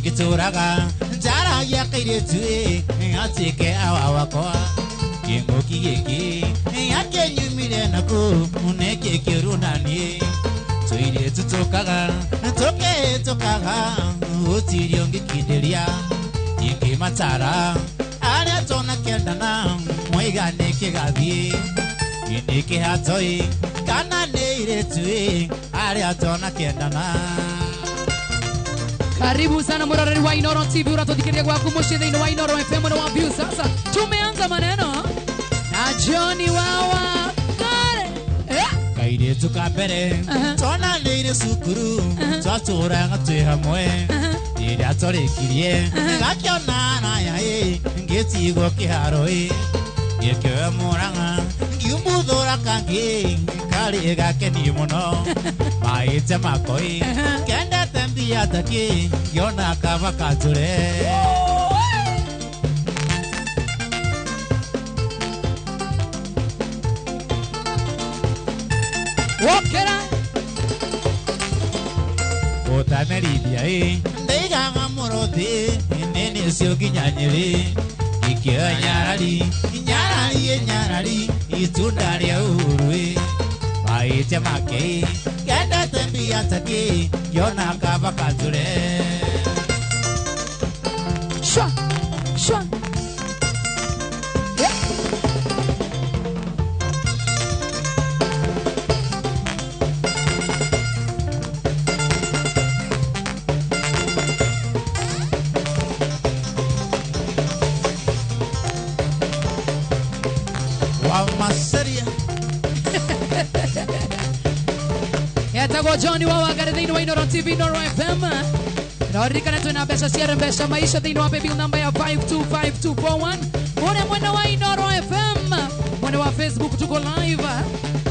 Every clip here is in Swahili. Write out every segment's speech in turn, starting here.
Kituraga Jara yakire tue Atike awa kwa Kingo kiyeki Yake nyumire nako Uneke kirunani Tuire tutokaga Toke tokaga Utiriongi kidelia Yiki matara Ale tona kendana Moiga neke gabi Inike hatoi Kana neire tue Ale atona kendana. Karibu sana murarari wa Inoro TV unatodikiria kwa kumushida ino wa Inoro FM na wabiu sasa. Tumeanza maneno na Johnny Wawa kare. Kaire tukapere tona neire sukuru twatura ngatwe hamwe. Iri atorekirie gakiona na yae ngetigo kiharoi. Yeke muranga ngiumudhora kangi kali gake ni muno. Maite makoi kenda tembi ataki yona kava kature. Wokera Ota meribia ndega ngamorode nene sio ginyanyere ikya nyarari nyarari itundari urwe. Maite makei kenda tembi ataki yona kava kature. Shwa shwa Yatago Johnny Wawa gare dino wa Inoro TV Inoro FM. Naorika na tuna pesa siara pesa maisha dino wa baby namba ya 525241. Kore mwana wa Inoro FM. Mwana wa Facebook tuko live.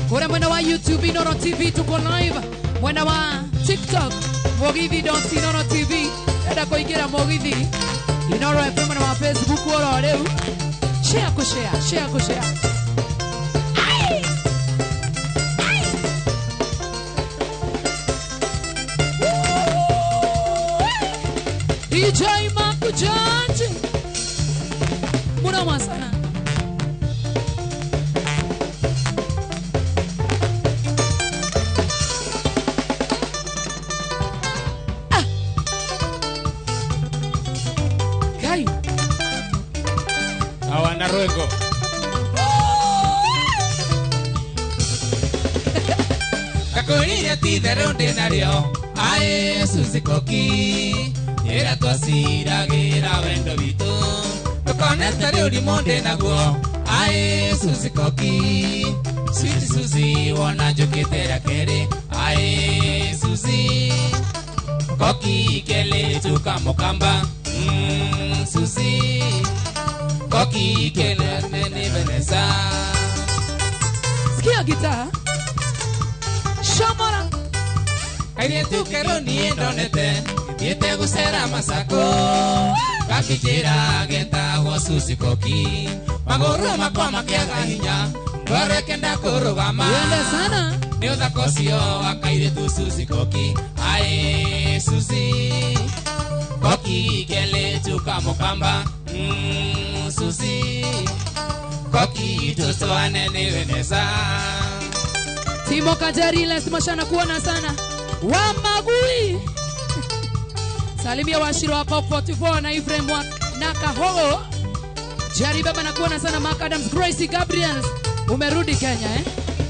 Kore mwana wa YouTube Inoro TV tuko live. Mwana wa TikTok Mogithi Dot Inoro TV. Eda koigira Mogithi Inoro FM mwana wa Facebook wala leo. Share kushare. DJ Marco Jante Muna masana Kai Awana ruego Kakuriya tidere undenario Ae susikoki Era tosira gira wendo vito Tokonesta riuri monde naguo Ae susikoki Sweet Susie wana joketera kere Ae Susie Koki kele tukamokamba Susie Koki kele nene Vanessa Skia guitar Shamara Kaire tu kero ni endonete Yete gusera masako Kakijira geta wasusi koki Magoro makwa makiaga hinya Ndware kenda kurugama Yende sana Niuza kosio akaire tu susi koki Ae susi Koki kele tukamokamba Susi Koki tuso anene Vanessa Timo Kajari lazima shana kuona sana Wa magui Salimia washiro wa Pop 44 na Ephraim wa Nakahogo Jari baba na kuona sana Mark Adams Gracie Gabriels Umerudi Kenya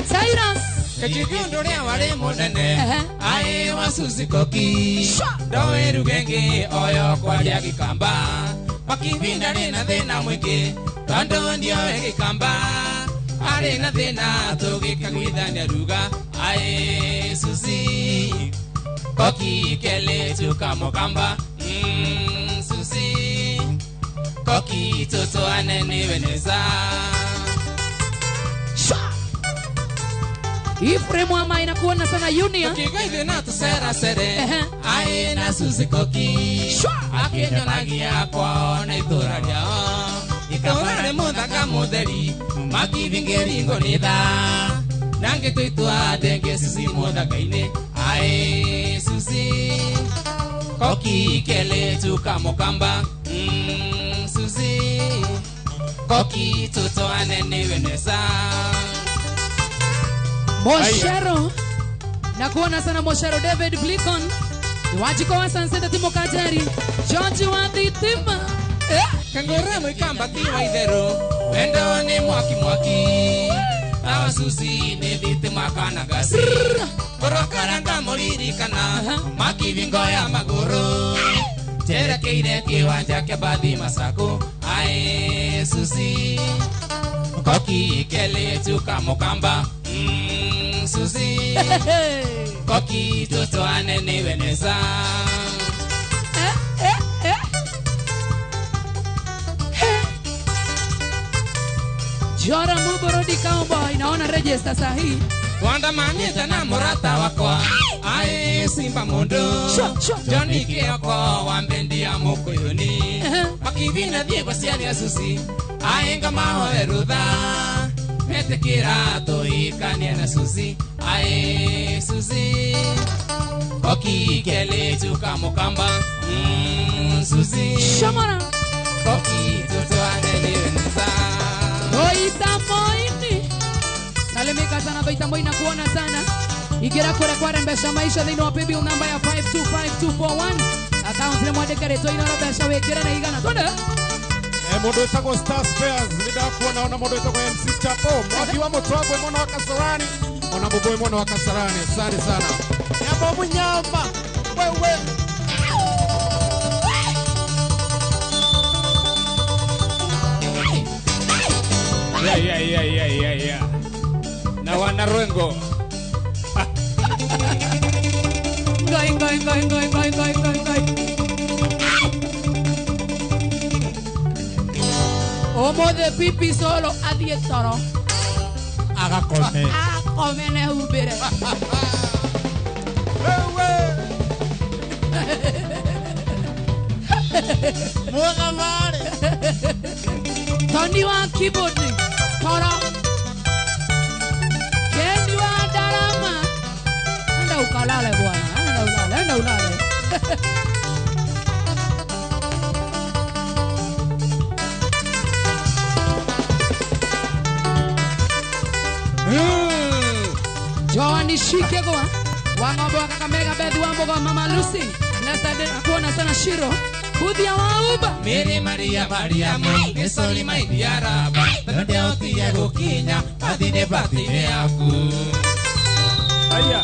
Cyrus Kajikunduria wale monene Ae wasusi koki Doe rugenge oyo kwa lia kikamba Makivinda rina thina mwingi Tondo ndio kikamba Arena thina tugika gwithania ruga Ae susi Koki kele tukamokamba Susi Koki toto anene Vanessa Ephraim wa mai na kuona sana Junior Kigaithe na tusera sere Ae na Susi Koki Akinyo nagia kwao na itura riao Ikaurare muthaka mutheri Makivingeri ngonitha Nange tuitua denge Susi muthaka-ini Ae Susi Koki kele tu tuka mukamba Suzi Koki tuto anene weneza Moshero nakuona sana Moshero David Blikon Wajiko wa Sanseta Timo Kajari George wa Thitima Kangore mwikamba kiwa idhero Wendo ni mwaki Awa Suzi ni Thitima kana gasi Korokaranga moliri kana Makivingo ya maguru Terekeire kiwanja kia bathi masako Ae Suzi Koki kele tuka mukamba Suzi Koki toto anene weneza Jora Muborodi Cowboy naona register sahi Wanda manita na morata wakwa Ae Simba Mondo Johnny Kioko Wambendi ya Mokoyoni Makivina Diego Siani ya Susi Ae Ngamaho Erudha Mete Kirato Ikania na Susi Ae Susi Koki Kele Tuka Mukamba Susi Shamana Koki Toto Anene Wenza Toita Moini Salimika sana Toita Moini na kuona sana Igira kore kwa rembesha maisha Dhino wa paybill namba ya 525241 Account ni mwadekare Toina rembesha wekira na igana Tonde Mondo itago Star Spares Lida kuona ona mondo itago MC Chapo Mwaki wa Motwagwe mwana wa Kasarani Ona mboboe mwana wa Kasarani Asante sana Nyambo mnyamba Wewe Yeah. Na wana Rwengo. Ngoi. Omo de pipi solo adietoro. Aga come Come ne ubere. Mwaga mare Tony wa keyboard Toro Kendi wa darama Anda ukalale bwana Anda ulale Joani shike kwa Wangombe wa Kakamega Bethi wambo kwa Mama Lucy Lesta kuona sana Shiro Kudia wa uba Miri Maria Mariamu Nesoli maidiaraba Tande otia gokinya Adine batine aku Aya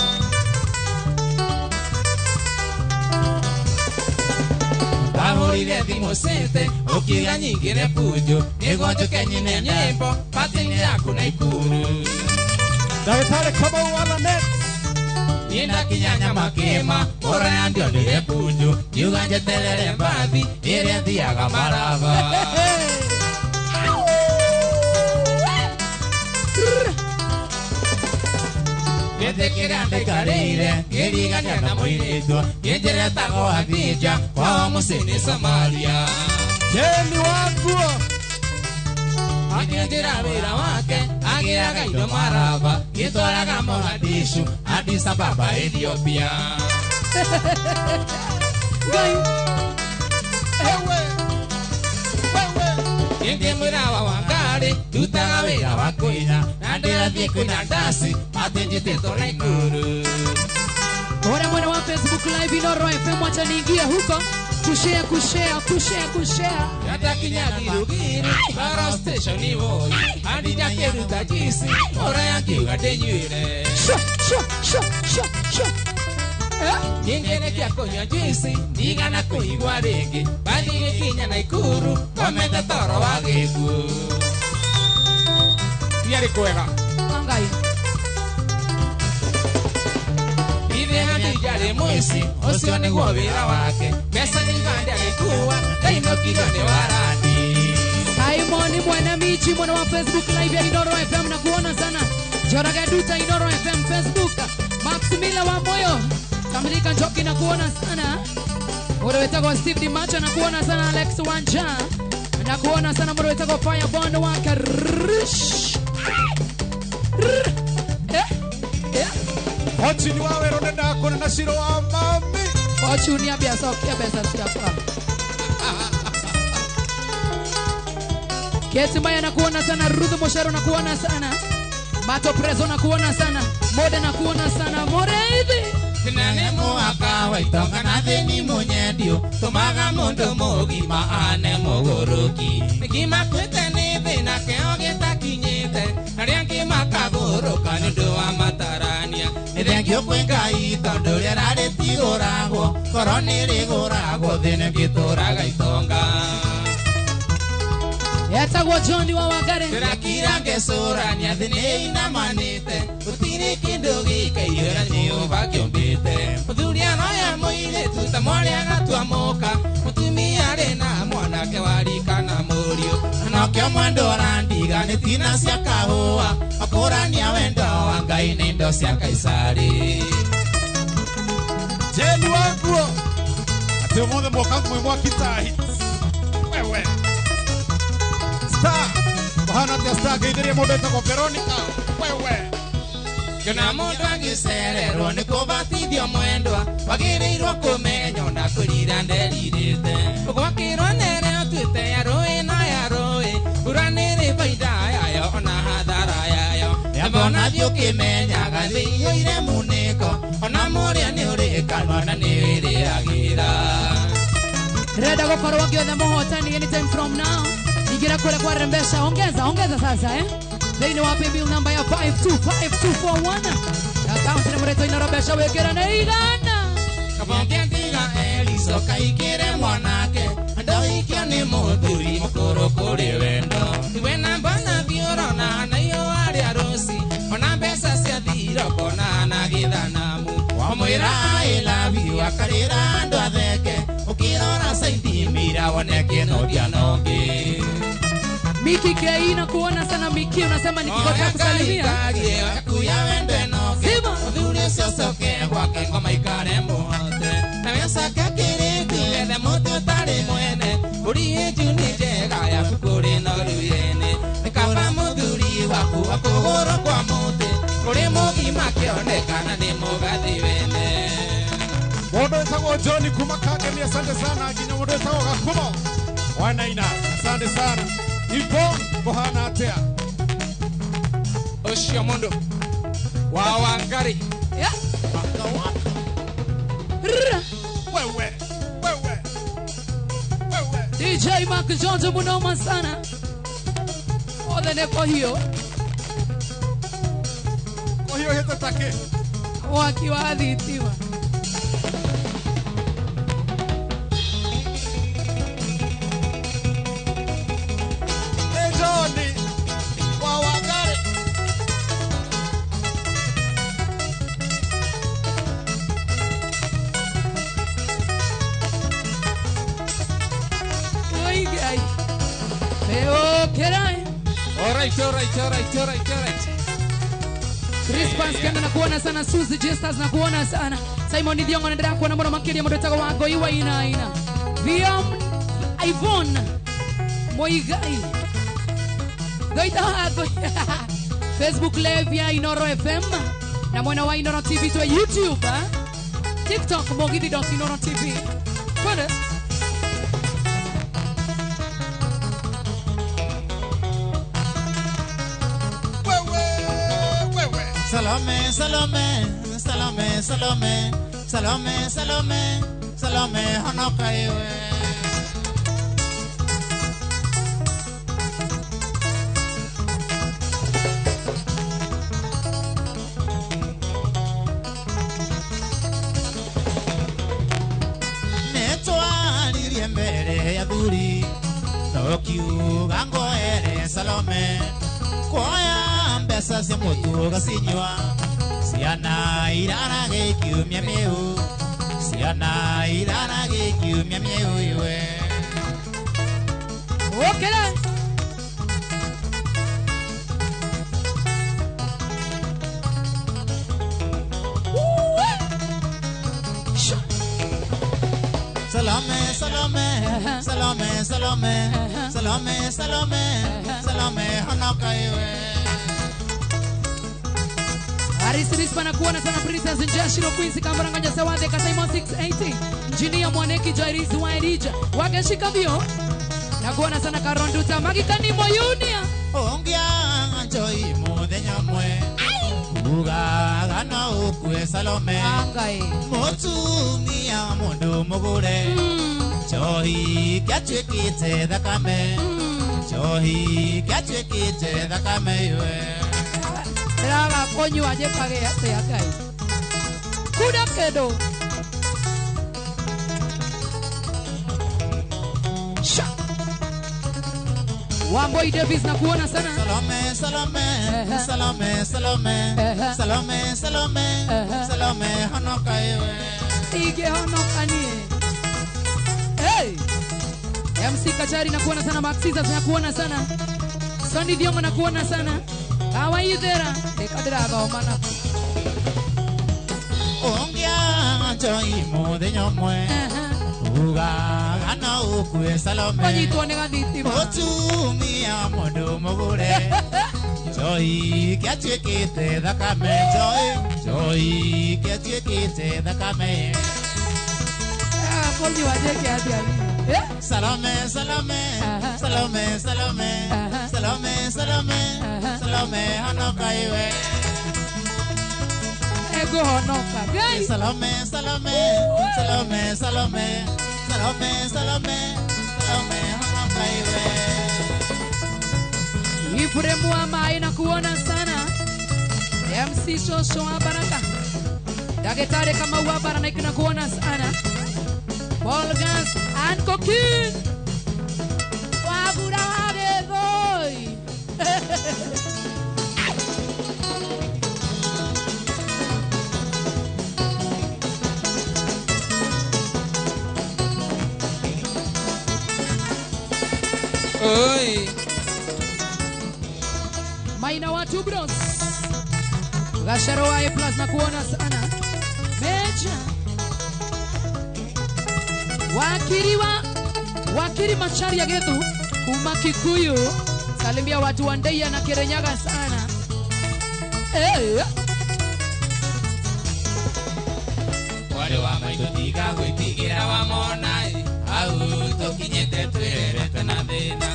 Bahorire dimosete Okiga nyingire pujo Nigonjo kenyine nyembo Batine aku na ikuru Dagetare kama wala net Nina kinyanya makema Ora ya ndio nile pujo Yuganje telele mbathi Ire thiaga marava Gete kirande karire Kirigania na moireto Yenjere tago Hadija Kwa musini Somalia Jeni wanguo Akinjira wira wake Agiraga indo marava Gitwaraga Mogadishu Addis Ababa Ethiopia Gai Yenge murawa wangari Tutaga wira wakuina Nandira thikuna dasi Atenjite tola ikuru Ora mwana wa Facebook live Inoro FM wacha niingie huko kushare Yata kinyagirugiru Karo station ivo Adija keruta jisi Ora yankiuga tenyuire Yengene kia konya jisi Nigana kuigwa rigi Banige kinya na ikuru Kometa toro wagiku Yari kwega Angai Ive Hadija le muisi Osio ni guo wira wake Pesa ni gande alikuwa Daino kidone waradi Simoni mwana michi mwana wa Facebook live ya Inoro FM na kuona sana Joraga Duta Inoro FM Facebook Maximila wa moyo Kamilika Njoki na kuona sana Mwere wetako Steve Dimacha na kuona sana Alex Wanja na kuona sana mwere wetako Firebond waka Hochi ni wawe ronenda kone na shiro wa mami Hochi unia biasa kia besa siya kwa Kesi Mbaya nakuona sana, Ruth Moshero nakuona sana, Mato Prezo nakuona sana, Mode nakuona sana, Moreidi Tinane muaka waitonga na thini munyendio tumaga mundu mugima ane mugoroki Nikima kwete ni thina keo gitakinyite Naria ngima kaguruka nindu wa matarania Nithengio kwi Ngai tondu riera ritiguragwo Koro niriguragwo thine ngituraga itonga Yetagwo John wa Wangari Tirakira ngesurania thine inamanite Utiri kindu gikairio na Jehova kiombite Muthuria noya muiritu ta mwaria gatwamuka Mutumia ari na mwanake warika na murio Nokio mwendo arandiga ni tina cia kahua Akurania wendo wa Ngai ni indo cia Kaisari Jeni wanguo ati umuthe mwoka mwe kitahi wewe Star bahana tia Star geithirie mundu etagwo Veronica wewe Kena mundu agicererwo ni kubatithio mwendwa Wagirirwo kumenywo na kurira nderirite Gwakirwo nere otwite ya rui na ya rui Ura niri baida yayo ona hathara yayo Yambona thio kimenyaga thiyo ire muniko Ona muria ni urikanwa na ni wiriagira Reda gukorwo giothe muhotani anytime from now. Ingira kule kwa Rembesha, ongeza sasa Thini wa paybill number ya 525241 Account number yetu ina Rembesha wekera na igana Kabonge ndiga Eliso kaikire mwanake Ando ikio ni muthuri mukuru kuri wendo Iwe namba na biorona na iyo ari arusi Ona mbesa cia thiro kona na githanamu Wamwira I love you akarira andu atheke Ukirora saidi mira woneke no dianoge Miki K na kuona sana Miki unasema nikikosa kusalimia Kuya wende noge Muthuri siosoke gwake ngoma ikare muhote Na wesake kiriti ethe mutu tari mwene Uri juni jega ya kukuri no ruyene Nikaba muthuri waku akuguru kwa muti Uri mugima kionekana ni mugathi wene mundu etagwo John kuma Kagemi asante sana nginya mundu etagwo Gakumo wanaina asante sana Ipo bahana atia Oshio mundu wa Wangari wewe DJ Mark Jones munoma sana Odene kwa hiyo heta take wakiwa adhitiwa Johnny wa Wangari Oigai Meo kerai Alright Chris Paskenda na kuona sana Suzy Jesters na kuona sana Simon Diongo anaendelea kuona mbona makili ya mdotaka wako iwa ina Viam Ivon Moigai Goita wako Facebook live ya Inoro FM na mwana wa Inoro TV to YouTube TikTok mogidi.inoro TV Kwende Salome, Salome, Salome, Salome, Salome, Salome, Salome, Honokaiwe. Netwa lirie mbere ya thuri, nokiuga ngoere Salome, koya mbesa cia mutu gacinywa ciana irara gikiumia miu ciana irara gikiumia miu iwe okera Salome, Salome, Salome, Salome, Salome, Salome, Salome, Honokaiwe. Arisiris panakuona sana Princess Njashiro Quincy Kambaranganya Sawade Kasaimo 680 Engineer Mwaneki Jairizi Wairija Wakashika vio nakuona sana Karonduta Magikani Moyunia Ongia njoi muthenya mwe Ugaga no ukue Salome Angai Mutumia mundu mugure Chohi kiatwikite thakame Chohi kiatwikite thakame iwe Raga konyu aje kage ate akai Kuda kedo Wamboi Davis na kuona sana Salome, Salome, Salome, Salome, Salome, Salome, Salome, honoka iwe Ige honoka nie Hey MC Kachari na kuona sana Maxiza na kuona sana Sondi Diongo na kuona sana Hawa idera Ekadiraga omana Ongia njoi muthenya mwe Ugaga no ukue Salome Kwanyi tuone ganditima Mutumia mundu mugure Joy kiatwikite thakame Joy kiatwikite thakame Kwanyi waje kiasi Salome, Salome, Salome, Salome, Salome, Salome, Salome, honoka iwe Ego honoka guys Salome, Salome, Salome, Salome, Salome, Salome, Salome, honoka iwe Ifuremu amai na kuona sana MC Soso wa Baraka Dagetare kama wa Baraka na kuona sana Bolgas and Coquin Wabura wage boy Oi Maina watu bros Gasharo wa plus na kuona sana Meja Wakiri machari ya getu Umakikuyu Salimia watu wandeya na Kirenyaga sana Wale wa maitutiga gwitigira wa monai Au tokinyete twirerete na thina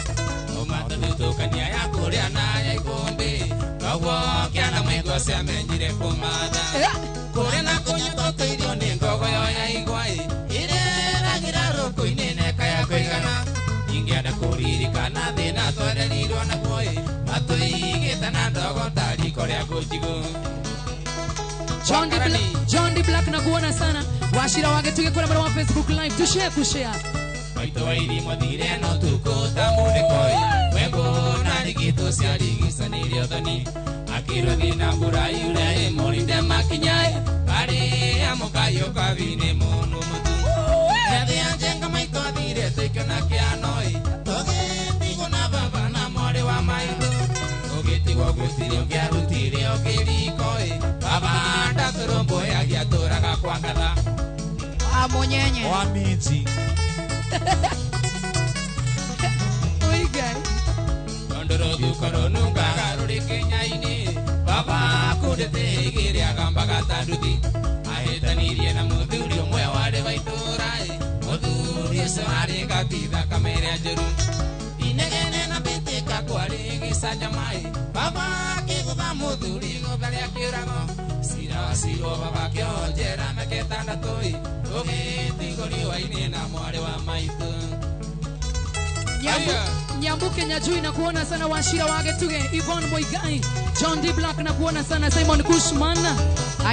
Umatutukania ya kuria na ya ikumbi Koguo kiana mwiko ciamenyire kumatha Kuria na kunyuto tuirio ni ngogo yo ya igwai Ireragira ruku-ini neka ya kuigana Ingienda kuririkana thina twererirwo naguo Matuigite na ndogo tariko ria kujigu John D Black na kuona sana Washira wage tuge kura mara wa Facebook live tushare kushare Maito wa irimo thire no tukuta munde koi Wembo na rigito cia rigicanĩrio thoni Akirwo thina mbura yure mũrinde makinyai Bari amukayo kabine mũno mũtu Nethi anjenga maito thire tuikena kianoi Tũgĩtigwo na baba na mwarĩ wa maitũ Tũgĩtigwo gwĩtiri ũngĩarutire ũkĩrikoi Baba ndatũrũmbũyagia tũraga kwa ngatha Amonyenye Wa miji Oigai Ndoro gukoro nunga garuri Kenya-ini Baba kudete agamba gatanduthi Ahĩtanirie na mũthuri ũmwe warĩ wa itũũra Mũthuri ũcio arĩ gatitha kamere njũru Inegene na mbĩtĩka kwarĩ gĩcanjamai Baba akĩgũtha mũthuri gũtha rĩa kĩũrago Cira wa cirwo baba kĩonjera na ketandatũ Tũgĩtigwo riũa-inĩ na mwarĩ wa maitũ Nyambu Kenya Jui na kuona sana Washira wage tuge Yvonne Moigai John D Black na kuona sana Simon Kushman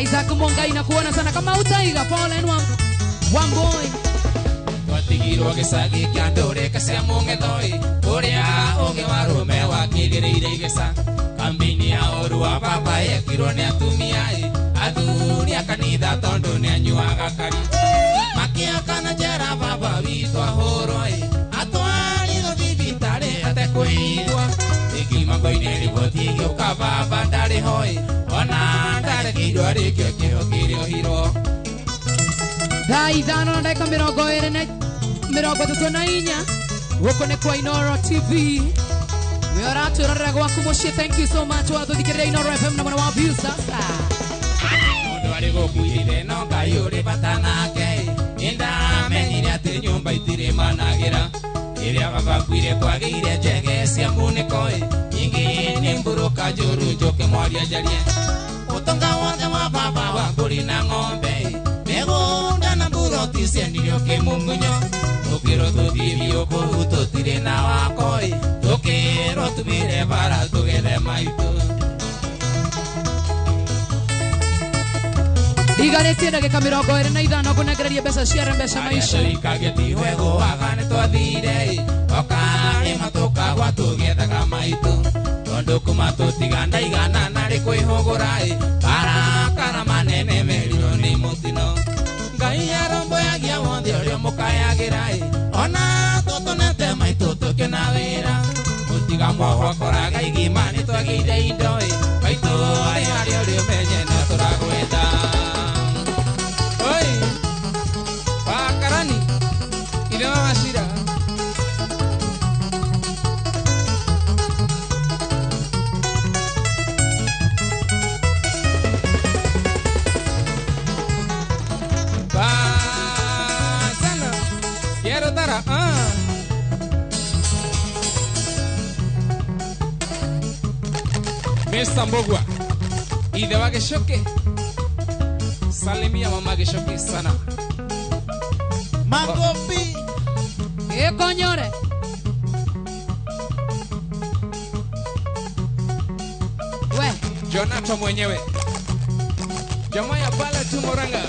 Isaac Mongai na kuona sana kama utaiga Paul and Wamboy Twatigirwo gĩcagi kĩa ndũrĩka cia mũng'ethoi Ũrĩa ũngĩ wa rũme wakĩgĩrĩire igĩca Kambini ya ũru wa baba yekirwo nĩ atumia Athuri a kanitha tondũ nĩ anyuaga kari Makĩakana njera baba witũ ahũrwo Atwarirwo thibitarĩ atekũigua Ĩngĩmako-inĩ riboti ĩgĩũka baba ndarĩ hoi Ona ndarekĩirwo arĩkio kĩho kĩrĩohirwo Thaa ithano na ndagĩka mĩrongo ĩtatũ na inya gũkũ nĩ kwa Inoro TV we ũratwĩrorera gwaku mũciĩ thank you so much watũthikĩrĩria Inoro FM na mwana wa views sasa Mũndũ arĩ gũkuithire no Ngai ũrĩ bata nake Nĩndamenyire atĩ nyũmba itirĩ managĩra iria babakwire kwagire njege cia muniko ingi ni mburuka njuru njuke mwaria njarie utonga wothe wa baba wa nguri na ng'ombe migunda na mburoti ciendirio kimungunyo tukiro tuthirio kuu tutire na wakoi tukiro tumire bara tugethe maitu Igarĩtie ndagĩka 25 kũnengereria mbeca cia Mpesa Maisha. Ikageti wego agane twathire oka imatoka gwatũgethaga maitũ tondu kuma tũtiganda igana narĩ kwĩhũgũra barakara manene merirwo nĩ mũtino Ngai aromboyagia wothe ũrĩa mũkayagĩra ona tũtũnete maitũ tũkĩna wĩra gũtiga mwakoraga igima nĩ twagĩire indo maitũ arĩa ũrĩa ũmenye na tũragwetha Pakarani, ile mama shira. Sana, quiero tara. Mesa Mbogwa, y de va que choque. Sale mi mamá que choque sana. Mangopi. Konyore. We. Jonato mwenyewe. Jamaa ya pala tu Moranga.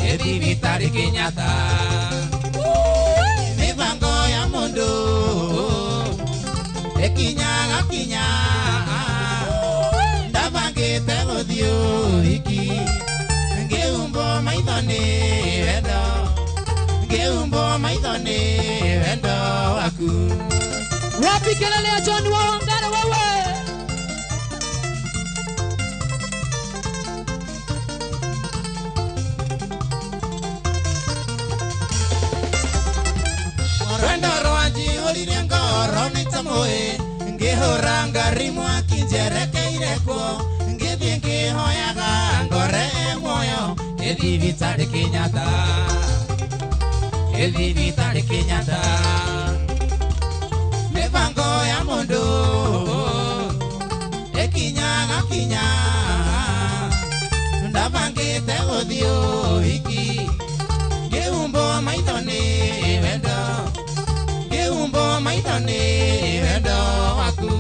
Evitare Kenyatta mibango ya mundo ekinyaga kinya ndabangite guthio iki ngeumbo maithoni wendo waku Wapi kelele ya John Wawangara wewe ngihuranga rimu akinjerekeireko ngithie ngihoyaga ngore moyo Evitare Kenyatta mibango ya mundu ekinyaga kinya ndabangite guthio iki ngeumbo maithoni wendo waku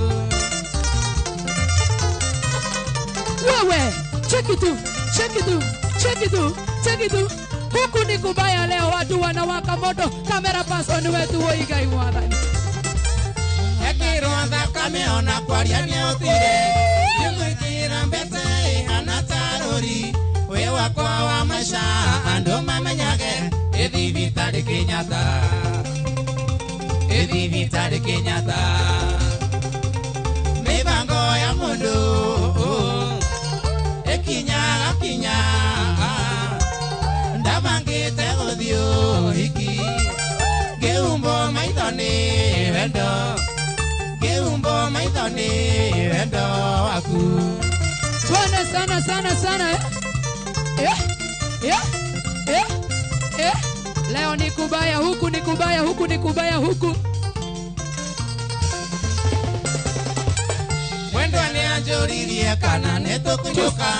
wewe check it tu huku ni kubaya leo watu wanawaka moto kamera person wetu woigai mwathani ekirotha kameona kwaria ni utire yumwikira mbete hana tarori we wakwa wa maisha andu mamenyage Evitare Kenyatta mibango ya mundu ekinyaga kinya ndabangite guthio iki ngeumbo maithoni wendo waku tuone sana leo ni kubaya huku mwendo ni anjuririe kana netukunyuka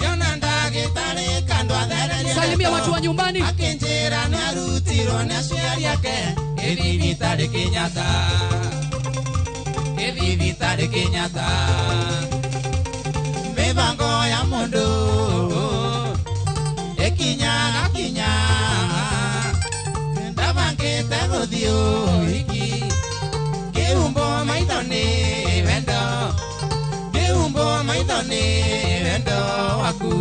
yona ndagitari kando athereria salimia watu wa nyumbani akinjira ni arutirwo ni aciari yake Evitare Kenyatta mibango ya mundu ekinyaga kinya ndabangite guthio iki ngeumbo maithoni wendo waku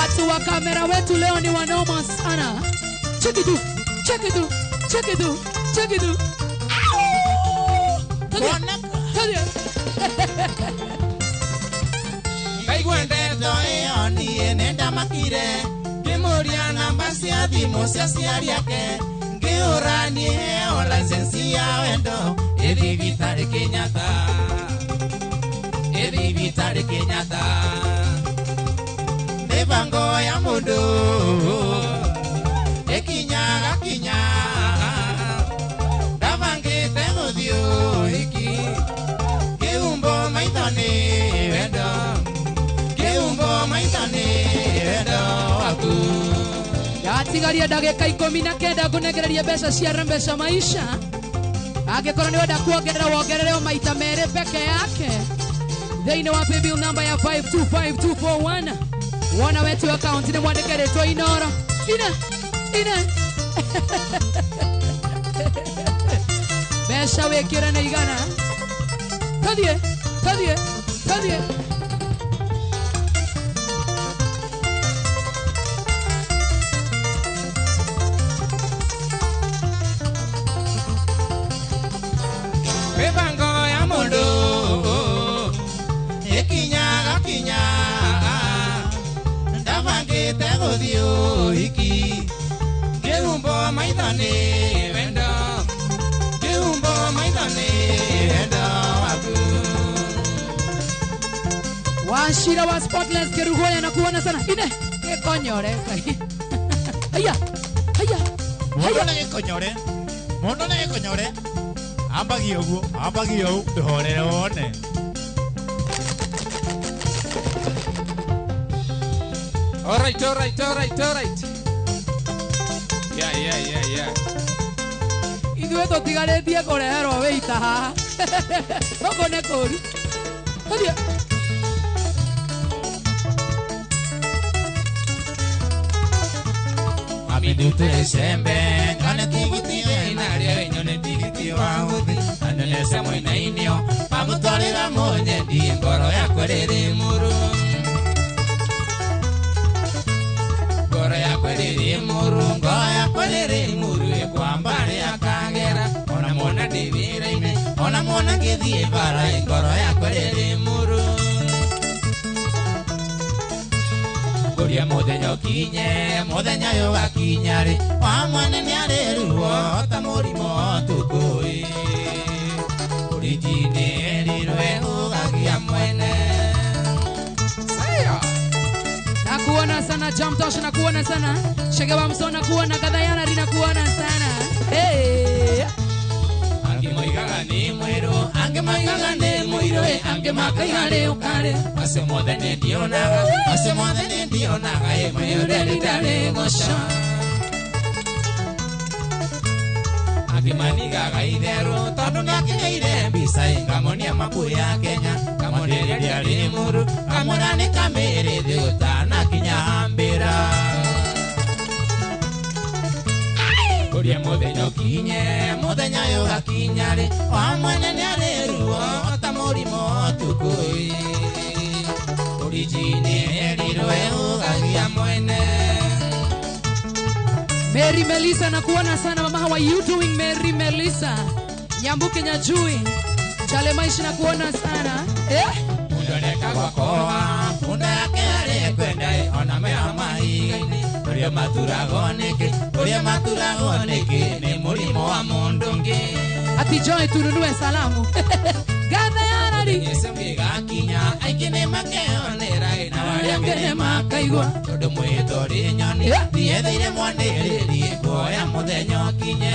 Watu wa kamera wetu leo ni wanoma sana. Check it out. Check it out. Check it out. Check it out. Kaigwende toe oni enenda makire Kimuria namba cia thimu cia ciari ake Ngiuranie o license ya wendo Ithibitari Kenyatta Ithibitari Kenyatta Mibango ya mundu Ekinyaga kinya Ndabangite guthio iki Kiumbo maithoni wendo Kiumbo maithoni wendo waku Yatigaria ndagika 19 kunegereria mbeca cia Rembesha Maisha. Angĩkorwo nĩ wenda kuongerera wongerere o maita merĩ peke yake thĩinĩ wa paybill number ya 525241 wona wetu account nĩ mwandĩke rĩtwa Inoro ina mbeca wĩkĩre nĩ igana tathiĩ Mibango ya mundu Ekinyaga kinya Ndabangite guthio iki Kiumbo maithoni wendo Kiumbo maithoni wendo waku Washira wa Spotless Kerugoya na kuona sana ine gekonyore haya Mondo na gekonyore ambagio ndorere one All right. Yeah. Ithuĩ tũtigarĩtie kũreherwo wĩita haha Gũkũ nĩ kũru Tathiĩ Amidute sembe Ngane tigiti weinaria Wenyone tigiti wa uthi Andonese moina inio Pamutwarira monye Di ngoro ya kwerere muru Ngoro ya kwerere muru Ekwambare ya kagera Ona mona divire ine Ona mona githie bara Ngoro ya kwerere muru Kuria muthenya ukinye muthenya yo gakinyari wa mwana ni areruo ta murimo tukui urijine rirwe ugagia mwene saya nakuona sana Jamtosh nakuona sana Shege wa Mso nakuona Kadhayana Rina kuona sana Ange maigaga ni mwiru Ange maigaga ni mwiru Ange makaiga ukare Ase muthenya ndionaga Mayure ritare ngosha Ange manigaga itheru Tondu niakinyaire mbisa Ngamonia maku ya Kenya Ngamonia riari muru Ngamona ni kamere Thiutana kinya mbira Kuria muthenya ukinye muthenya yo gakinyari wa mwene ni areruo ta murimo tukui urijine rirwe ugagia mwene Mary Melissa nakuona sana mama how are you doing Mary Melissa Nyambuke Nyajui Chale Maisha nakuona sana Undoneka kwa koa Funda yake kwenda ona mea mahigaini Uria maturagoneke Ni murimo wa mundungi Ati Joy tununue salamu Kadhayana Ri Nyese mwigakinya Aikine makeonera Ina wariangene makaigwa Todo mwithori nyoni Thiethaire mwaniriri Kuoya muthenya ukinye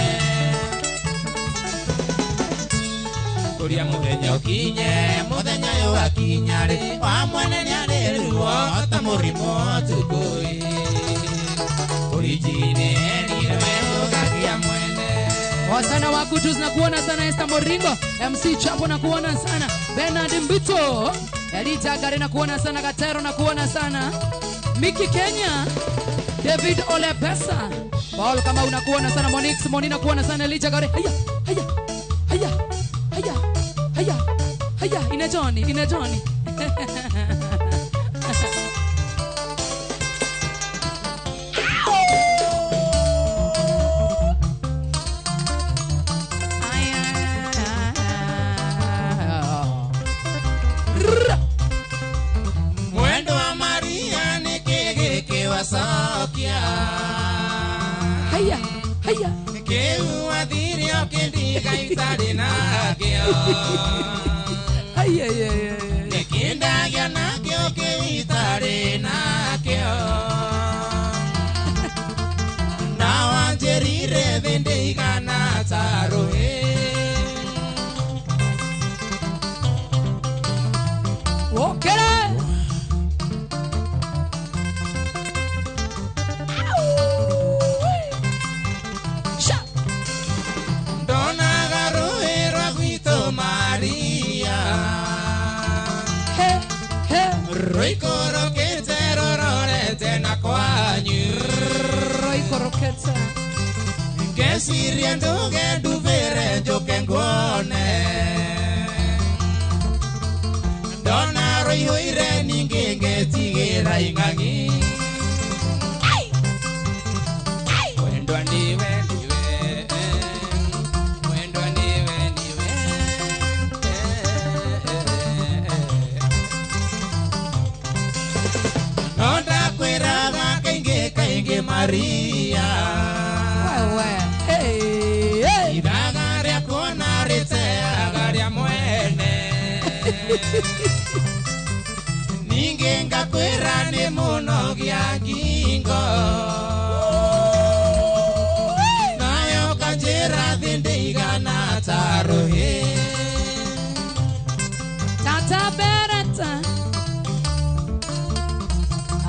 Kuria muthenya ukinye Muthenya yo gakinyari Wa mwene ni areruo Ta murimo tukui Urijine rirwe ugagia mwene Wasana wa Kutus nakuona sana Esther Moringo MC Chapo nakuona sana Bernard Mbito Elita Gare nakuona sana Gatero nakuona sana Miki Kenya David Olepesa Paul kama unakuona sana Monix Moni nakuona sana Elita Gare Haya ina Johnny gaitari nakio Ay ay ay. Nikindagia nakio gaitari nakio Nawanjerire vende igana taroe Okera. Roi korokete rororete na kwanyu Roi korokete Kesiriendo geduvere joke ngone Dona roi hoire ningenge tigera ingangi Wendo ndiwe Wendo ndiwe Nonda kweraga kainge Maria Wewe hey hey Idagaria kona rite agaria mwene Ningenga kwera ni muno gya gingo Nayo kanjera thinde igana tarohe Tata Beretta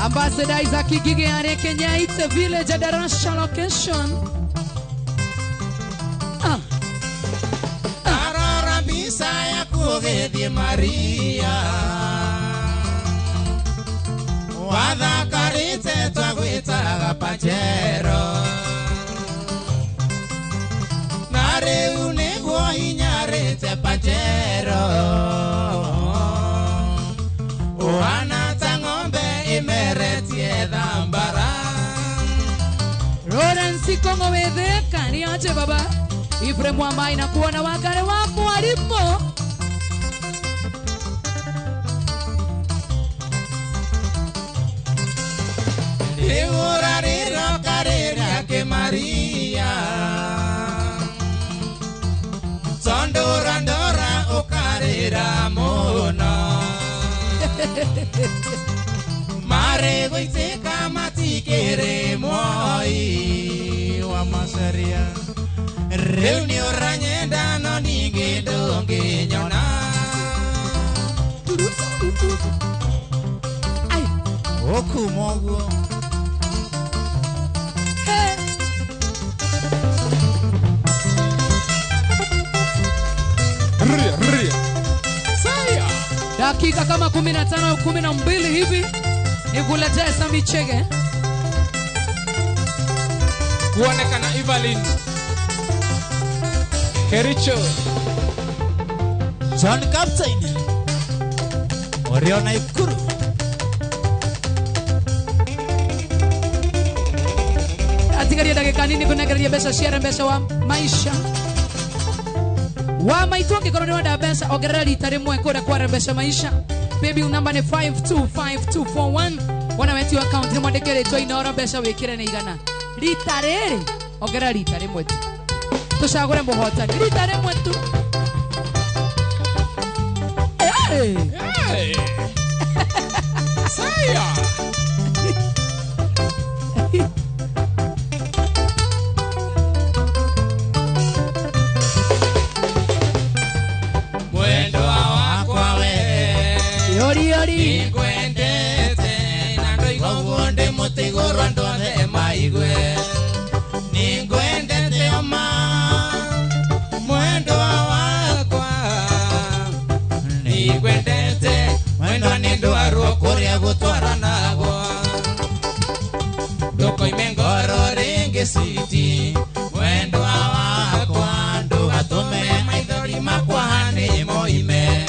Ambassador Isaac Gigi are Kenya, it's a village at the Russia location. Arora bisaya kuge di Maria Wada karite twagwita pachero Nare unegwo hinyarite pachero Oana tangombe imeretie dhambara Lawrence Kongo wedeka ni aje baba Ifre mwamba inakuona wakare wako walipo Iurariro karira ke Maria Sondora ndora ukarira mono Mare goiteka matikere moi wa masaria Reunio ranyenda no ninge donge nyona Ay Okumogo hey. Ria. Saya Dakika kama 15 au 12 hivi nikuletea Sami Chege kuonekana Evelyn Kericho John Captain Oriona Ikuru Atikaria dakika nini kunageria besa share besa wa maisha Wa maitwa kikoroni wa besa ogerera litare mwe kore kwa besa maisha baby namba ni 525241 wana wetu account ni mwandikire to inora besa wikire na igana litare ogerera litare mwe tu tushagure muhota litare mwe tu hey Hey Saya Mwendo wakwa we yori Ningwendete Nando igogonde mutigoro ndothe maigwe Ningwendete oma Mwendo wakwa Ningwendete Mwendo ninduaruo kuria gutwara nago Doko imengoro ringi city Mwendo wakwa Ndugatume maithori makwa hani moime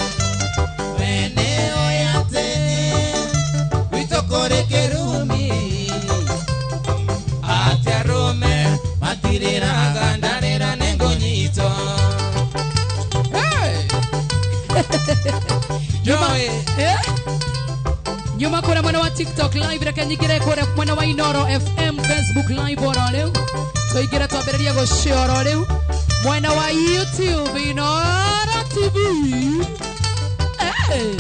Wene oyate Witokore kerumi Ate arume Matirira gandarira nengo nyito Hey Joey Nyuma kuna mwana wa TikTok live reka nyigire kore mwana wa Inoro FM Facebook live oro leo so igira twambiriria gucioro leo Mwena wa YouTube Inoro TV. Hey.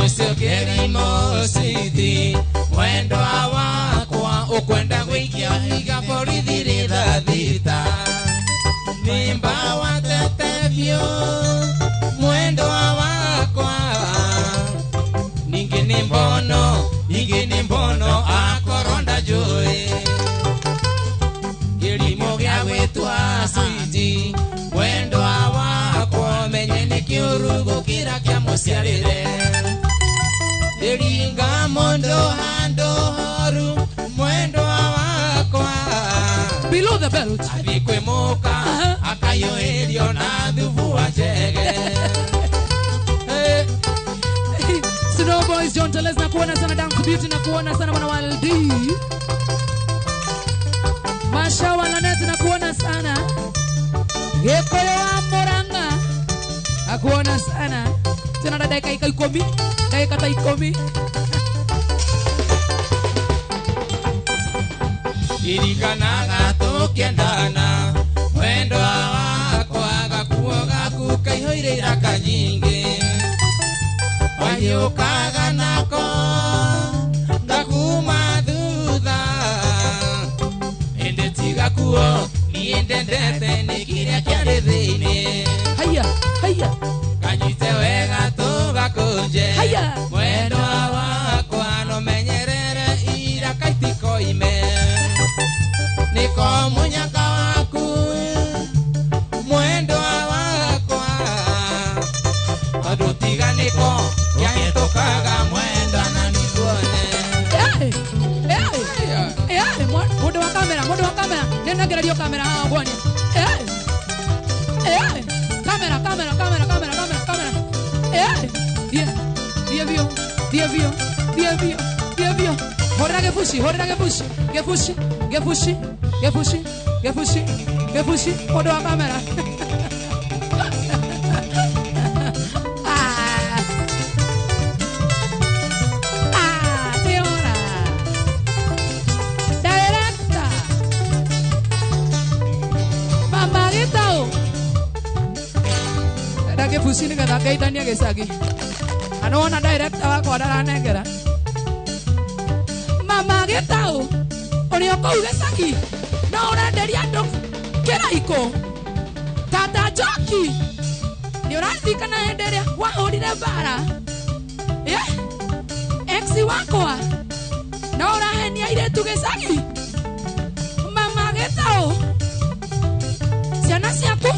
Nusiokeri mosidi mwendo wakwa ukwenda gwikia iga borithirira thita nimba watetevyo mwendo wakwa ningi ni mbono akoronda joe kilimo gya gwitwa switi mwendo wakwa menye ni kiurugo kira kya musiarire Ringa mondo hando horu mwendo wakwa Below the belt. Abikwe moka akayo elio na dhuvu wa jege Snow Boys John Teles na kuona sana Dance Beauty na kuona sana wana Waldi Mashawa Laneti na kuona sana Gekolo wa Moranga na kuona sana Tena na dakika ikomi dakika ta ikomi Irikanaga tukiendana mwendo wakwa gakuoga kukaihoirira kanyingi wanyukaga nako ngakuma thutha ende tiga kuo niende ndete ni kiria kiari thiini Haya kanyite wega tugakunje Haya. mwendo wakwa no menyerere ira kaitiko ime niko munyaka waku mwendo wakwa adutiga niko yaitokaga mwendo na nikuone Mundu wa kamera nenda geradio kamera hawa bwana kamera Dievio Horra gefushi Mundu wa kamera Teora Director Mama Gitao Dage fusi ni kada kaitania gesagi Anaona director wako adaranengera Mama Gitao Urioko ugesagi Na urenderia ndo Kiraiko Tata Joki Ni urathika na enderea Wahurire bara Exi wakwa Na urahenia iretu gesagi Mama Gitao Ciana ciaku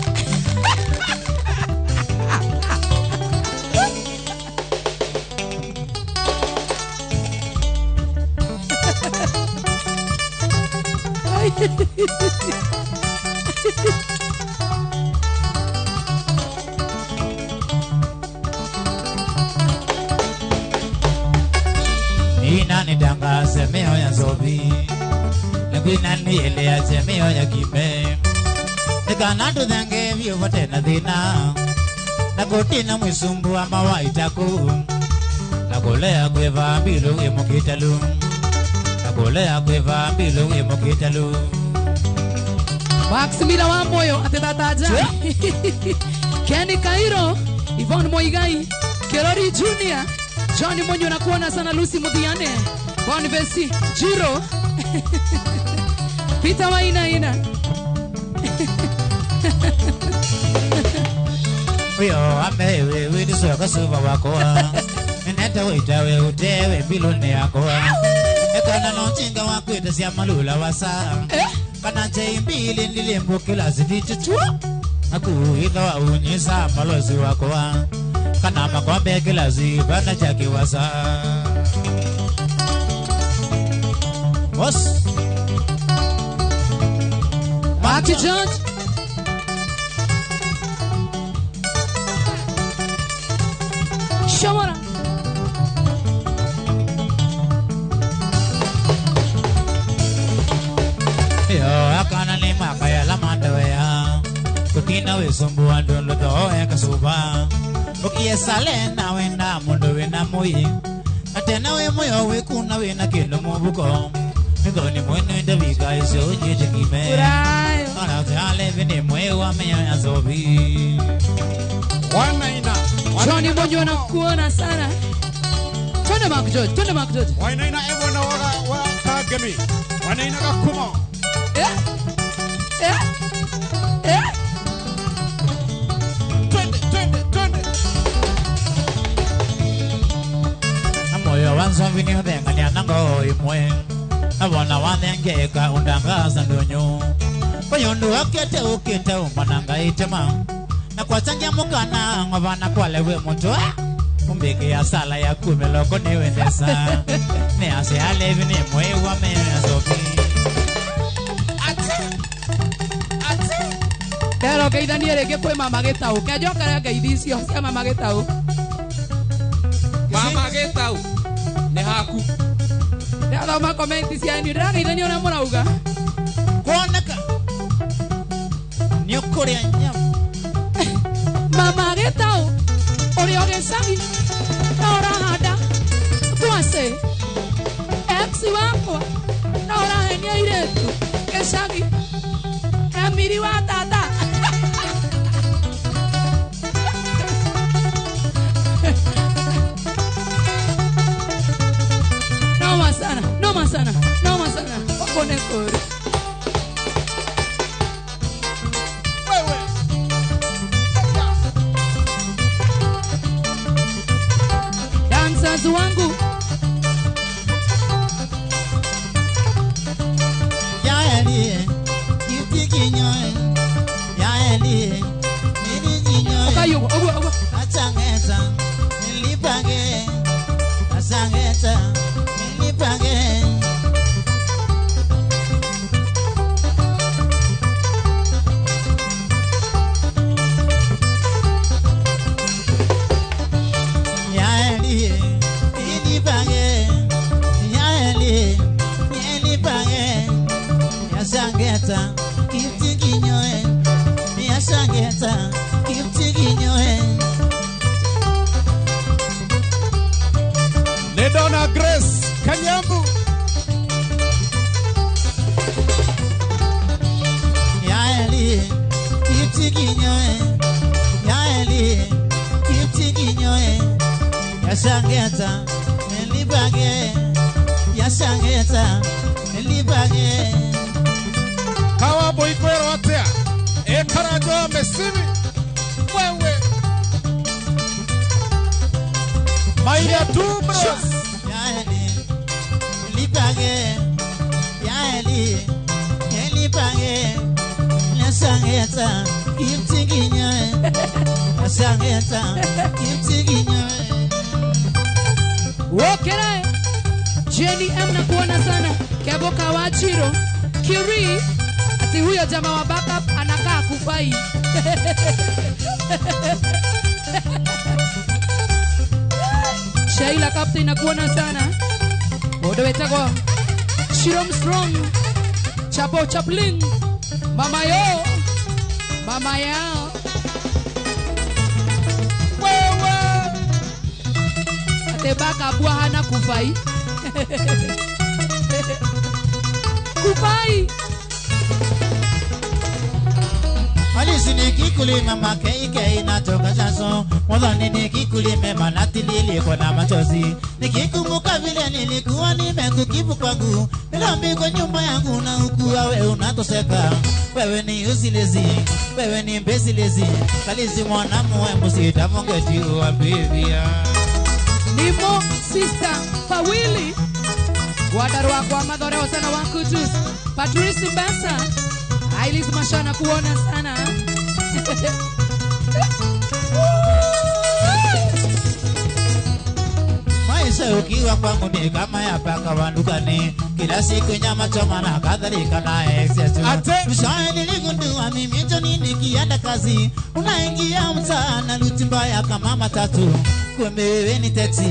Ina ni danga semeo ya zobi Ngwina ni ele ya semeo ya kime Nikana tudhange vyo vote na dhina Nakutina mwisumbu ama waitaku Nakulea kweva mbilo imokitalu Nakulea kweva mbilo imokitalu Maximila wa moyo atetataja Kenny Kairo Yvonne Moigai Kerori Junior Johnny Monyo na kuona sana Lucy Muthiane Bonvesi Jiro Peter Wainaina Wio amewe widisoka suva wakoa Neta witawe utewe bilone yakoa Ekana nontinga wakwita siya malula wasa Kana chaimbili nilimbo kila ziditi chua Nakuhika wa unyisa malozi wakoa Kana makwambe kila zibana chaki wasa Boss Maki George Shamara Yo akana ni makaya la mandawea Kutina we sumbu andun luto eka suba Ukiye sale na wenda mundo wena mui Atena we moyo we kuna wena kilo mubuko Migoni mwenu ndabika iso jete kime Urayo. Ana tale vini mwewa meya azobi Wanaina. Johnny Monyo na kuona sana. Twende Mark George, twende Mark George. Wanaina evo na wa kagemi. Wanaina kakuma. Eh? Eh? Eh? Twende. Moyo wanzo vini hodengani anango imwe Abona wanengeka undangaza ndonyo Bayondu wakete ukete umananga itema Na kwa changia mukana ngobana kwa lewe mtu Umbeke ya sala ya kumeloko niwe nesa Ni ase halevi ni mwewa meya zobi Pero que Daniel que fue mamá que tau. Que yo creo que inicio se mamá que tau. Mama getau. Nehaku. Ya da ma comenti si ani rani Daniel na mora uga. Kuoneka Nyukuri ya nyama Mamá que tau. Ori oge sangi. Ora hada. Tuase. Ex wako. Ora enya iretu. Que sangi. Amiri wa tata. No más sana. Pone coro. Dancers wangu. Ya elie Kiti kinyoe Ya elie Nini kinyoe Okayo, ogo. Achangeta Nilipage Achangeta Nilipage Yaeli Nilipage Yaeli Nilipage Yashangeta Kiti kinyoe Yashangeta Kiti kinyoe Ledona Grace Kanyambu. Yaeli Kiti kinyoe Yaeli Kiti kinyoe Yashangeta Nilipage Yashangeta Nilipage Kawa boikwero atea. Ekarajo mesimi. Wewe. Maria tu bros. Yaeli Nilipage Yaeli Nilipage Yashangeta Kiti kinyoe Yashangeta Kiti kinyoe Wokere. Jenny M na kuona sana. Kebo Kawachiro. Kiri. Ati huyo jamaa wa backup anakaa kufai. Sheila Captain na kuona sana. Bodo wetagwa. Shirom Strong. Chapo Chaplin. Mama yo. Mama yao. Wewe. Ate backup wa hana kufai. Kufai. Alisi nikikulima makeike inatoka jasho Mwadhani nikikulime manatilili kwa na machozi Nikikumbuka vile nilikuwa nimekukipu kwangu Nilambi kwa nyumba yangu na ukuwa we unatoseka Wewe ni usilezi, wewe ni mbesilezi Kalisi mwana muwe musita mungeti uwambivia Nimo sister Fawili. Wadarwa kwa madhoreo sana wakutus. Patrice Mbasa. Ailis Mashana kuona sana. Maisha ukiwa kwangu ni kama ya paka wa dukani Kila siku nyama choma na kadhalika na exetu Ate. Mshae niligundua mimi joni nikienda kazi Unaingia mtaana luti mbaya kama matatu Kumbe wewe ni teksi,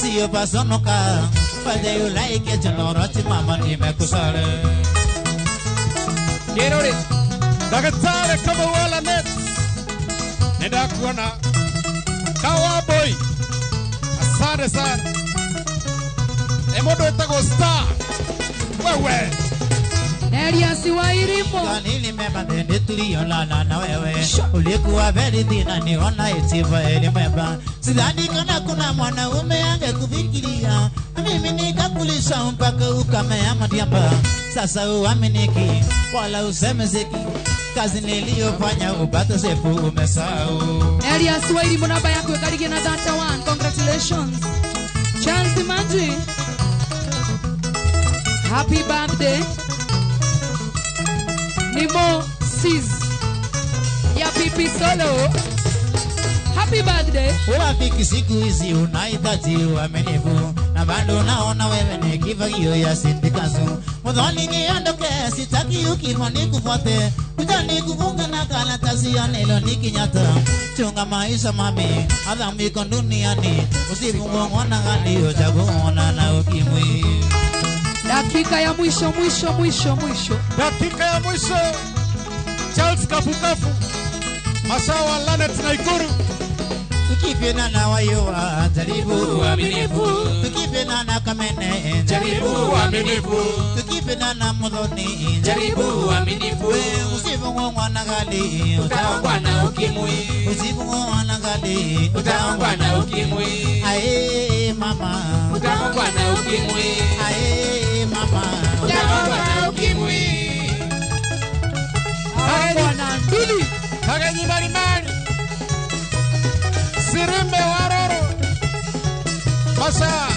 siyo pasonoka Whether you like it or not, mama nimekusale Quiero it. Dagatare kama wala net. Nenda kuona Cowboy. Asante sana. Emodo etago star. wewe Elias Wairimo Kanili meba dende tulio lala na wewe ulikuwa very thin niona itiva elimeba sidhani kana kuna mwanaume angekufikiria mimi nikakulisha mpaka ukamea madiamba sasa uaminiki wala usemezeki kazi niliyofanya upate sefu umesahau Elias Wairimo namba yako ikarige na data 1 congratulations Charles Manji happy birthday Nimo Sis ya pipi solo happy birthday Urafiki siku hizi unahitaji uaminifu na bado naona wewe ni kivagio ya sindikazo mudhoni niondoke sitaki ukifa nikufuate kujani kufunga na karatasi ya nilo nikinyata chunga maisha mami adhamu iko duniani usifungongona gani uchaguona na ukimwi dakika ya mwisho dakika ya mwisho Charles Kafukafu Masawa Lanet na Ikuru tukipena na wayoa jaribu uaminifu tukipena na kamene jaribu uaminifu tukipena na mudhoni jaribu uaminifu usifungongwa na gali utaongwa na ukimwi usifungongwa na gali utaongwa na ukimwi ae mama utaongwa na ukimwi ae mama utaongwa na ukimwi bwana mbili Kagenyi Marimari Sirimbe Waroro Masa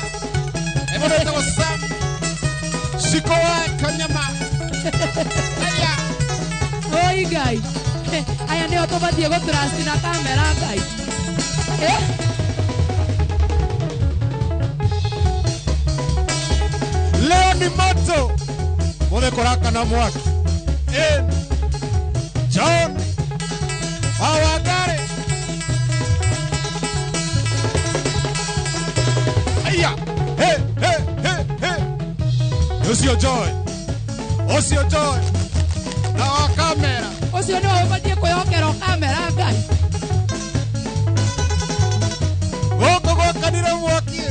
Emoneta Wasam Shikowa Kanyama Aya oi guys aya ndio toba Diego trust na kamera guys Leo ni moto Mone koraka na mwaki John Awagare Aya Hey Osio Joy Na wa kamera Osio no obadie kuyokero kamera guys Goko kanira mwaki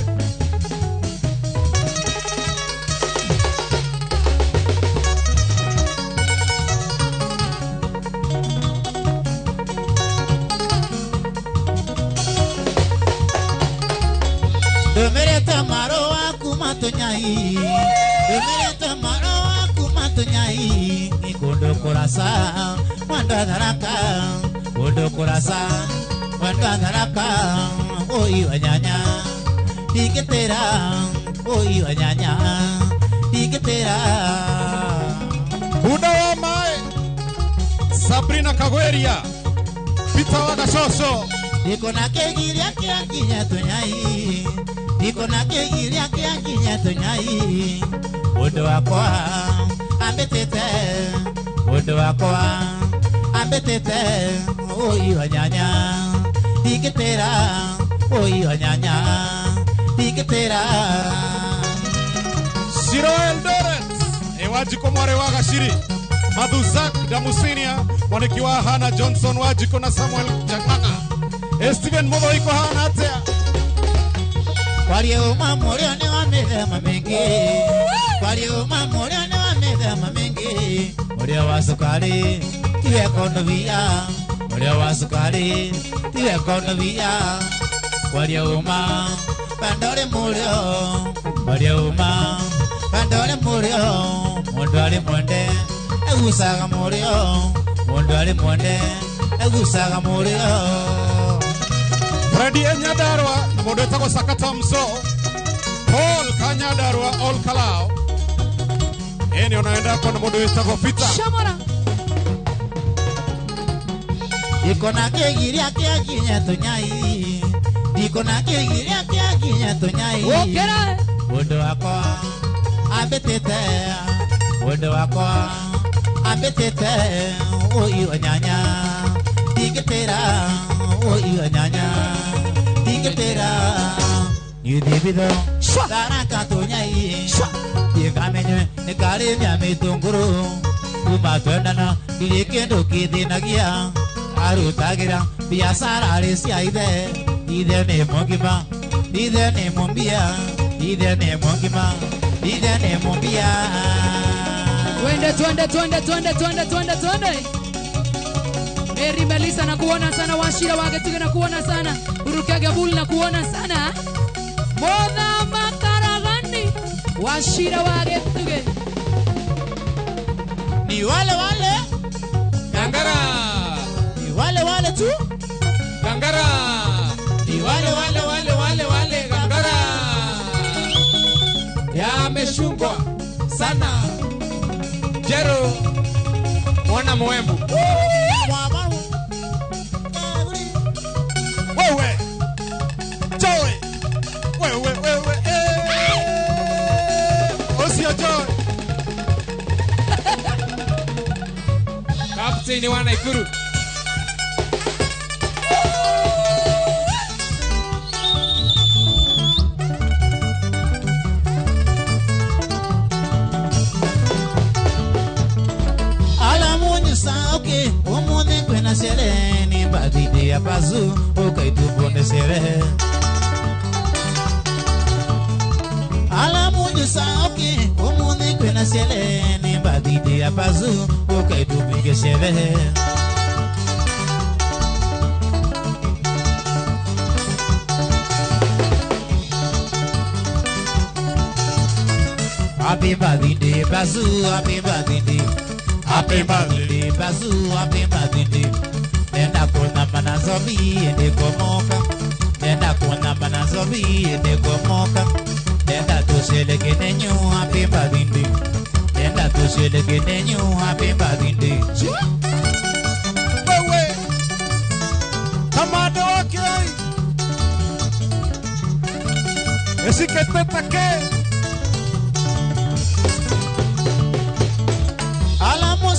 Domereta maro akumatunyai Domereta maro akumatunyai Ikondo kurasa Wanda dharaka Kondo kurasa Wanda dharaka Oi wanyanya Tiketera Oi wanyanya Tiketera Buda wa Mae Sabrina Kagweria Peter Wakashosho Iko na kegiria kia kinya tunyai Iko na kegiria kia kinya tunyai Odo wakwa ambetete Odo wakwa ambetete Oi wanyanya Tiketera Oi wanyanya Tiketera Shiro Eldoret Ewajiko mware Wagashiri Madhuzak Damusinia Wanikiwa Hana Johnson Wajiko na Samuel Janganga Steven Modo iko Hana Atea Kwario mamorio ni wamedema mengi Kwario mamorio ni wamedema mengi Morio wa sukari Tiwe kondo via Morio wa sukari Tiwe kondo via Kwario uma Pandore morio Kwario uma Pandore morio Mondore monde Egusaga morio Mondore monde Egusaga morio Freddy Enyadarwa Modeta kwa Sakata Mso Paul Kanyadarwa All Kalao Eni unaenda kwa Modeta kwa Peter Shamora Iko na kegiria kia kinya tunyai Iko na kegiria kia kinya tunyai Okera Wodo wako Ambetete Wodo wako Ambetete Oi wanyanya Tiketera Oi wanyanya Tiketera Yudibido Daraka tunyai Tikamenye Nikari nyame tunguru Umatwendana Ilikendo kithinagia Arutagira biashara alisia ide ne mongima ide ne mombia ide ne mongima Idane mumbia. Twende. Mary Melissa na kuona sana, Washira Wagetuge na kuona sana, Urukage Bull na kuona sana. Moda Makaragani, Washira Wagetuge. Ni wale Gangara. Ni wale tu Gangara. Ni wale Gangara. Yameshungwa sana. Jero mwana Mwembu. Wewe Joy, wewe Osio Joy. Kapteni wana Ikuru. Okay, umone kwena sherehe ni birthday ya Pazu, ukaitubonde sherehe. Alamujusa okay, umone kwena sherehe ni birthday ya Pazu, ukaitubige sherehe. Happy birthday Pazu, happy birthday. Happy birthday, Bazu, happy birthday. Nenda kuna manazobi, ende komoka. Nenda kuna manazobi, ende komoka. Nenda tusheleke nenyu, happy birthday. Nenda tusheleke nenyu, happy birthday. Wewe Kamado wakilai Esiketete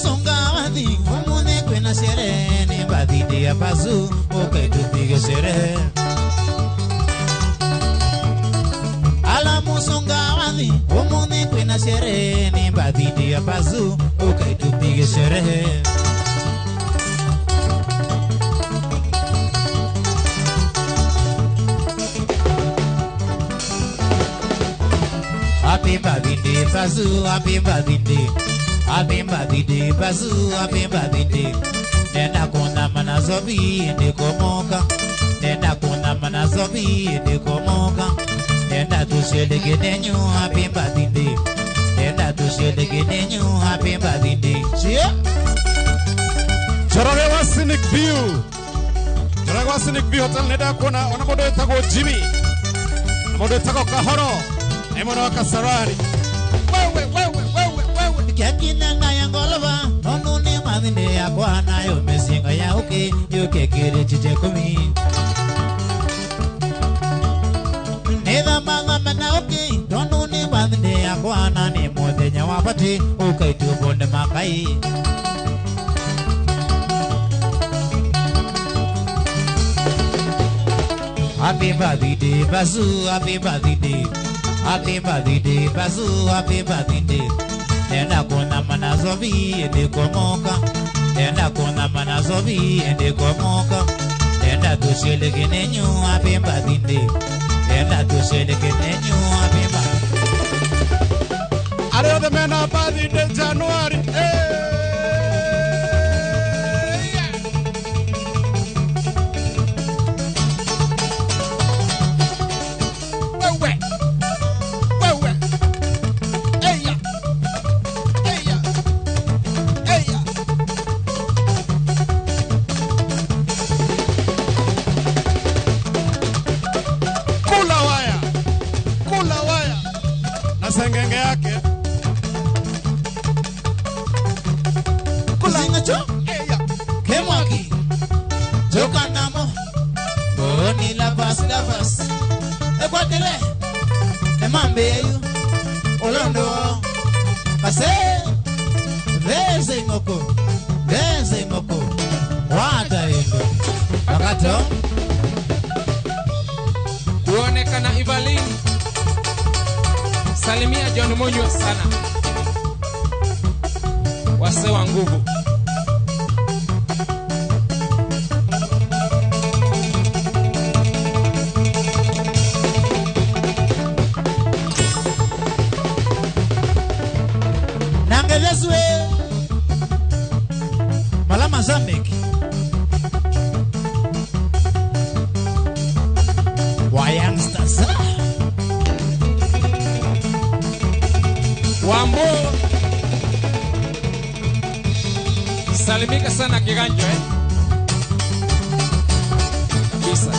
Songawadhi, umune kwena sherehe ni birthday ya Pazu, ukaitupige sherehe. Alamu songawadhi, umune kwena sherehe ni birthday ya Pazu, ukaitupige sherehe. Happy birthday Pazu, happy birthday. Happy birthday, Bazu, happy birthday. Nenda kuna manazobi, ende komoka. Nenda kuna manazobi, ende komoka. Nenda tusheleke nenyu, happy birthday. Nenda tusheleke nenyu, happy birthday. Cheer! Chararewa Scenic View. Chararewa Scenic View hotel nenda kuna wanamodo etago Jimmy. Wanamodo etago Kahoro. Emono Kasarani. Wewe. Kakina na yangolova, onune madinde ya kwana yo mesinga ya uke, yo kekere chiche kumi. Neda manga mana uke, onune madinde ya kwana ni mode nyawapati, uke tubonde makai. Happy birthday, Bazu, happy birthday. Happy birthday, Bazu, happy birthday. Nenda kuna manazobi, ende komoka. Nenda kuna manazobi, ende komoka. Nenda tusheleke nenyu, happy birthday. Nenda tusheleke nenyu, happy birthday. Are the men of birthday January. Sengenge yake kuzinga cho kemwaki joka namo boni lavas ekwatele emambeyu olondo kase veze ngoko wata endo wakato kuonekana Ivalini. Salimia John Monyo sana. Wase wa nguvu. Salimika sana Kiganjo kabisa.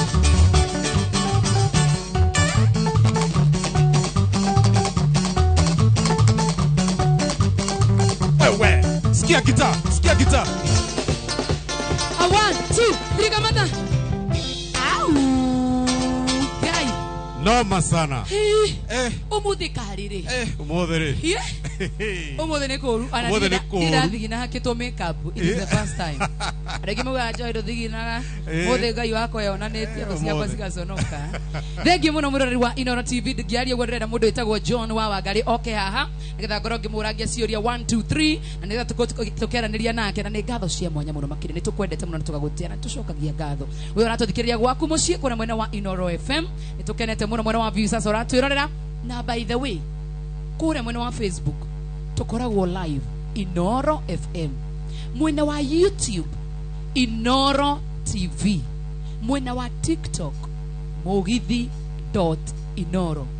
Ewe, sikia gitaa. 1 2 3 kamata. Au. Gai. Noma sana. Umudikarire. Umodere. Umude ne koru. Umude ne koru. Irathigina hakito makeup. It is the first time. Rege muga joiro thigina. Muthe Ngai wako yonanetie ro ciakwa cigaconoka. Thengi muno murori wa Inoro TV ngiaria gwerera mundu etagwo John wa Wangari oke haha nigetha ngoro ngimuragia ciuria 1 2 3 na nigetha tukeraniria nake na ni ngatho cia mwanya muno makiri ni tukwendete muno tugagutia na tucokagia ngatho we uratuthikiriria gwaku mucii kuna mwena wa Inoro FM ni tukenete muno mwena wa views sasa uratwirorera na by the way kure mwena wa Facebook tukoragwo live Inoro FM mwena wa YouTube Inoro TV mwena wa TikTok Mugithi.Inoro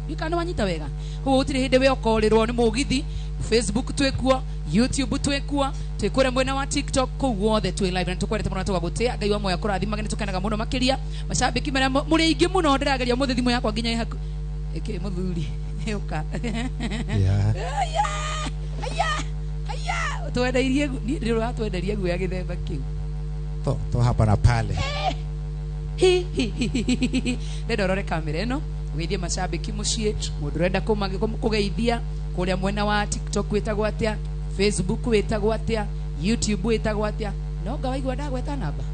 yukana wanyita wega ho utire hinde we okorirwo ni Mugithi Facebook twekuo YouTube twekuo twekure mwena wa TikTok ko wothe twi live na tukwendete muno tugagutia Ngai wa moya kurathima ni tukenaga muno makiria mashabiki mara muri ingi muno ndirageria muthe thimu yakwa nginya ihaku eke muthuri uka aya twendeirie ni ndiro twendeirie guya githemba kiu to hapa na pale ndorore kamera eno withie mashabiki mucie mundu renda kugeithia kuria mwena wa TikTok wetagwo atia Facebook wetagwo atia YouTube wetagwo atia no ngawaigwa ndagweta namba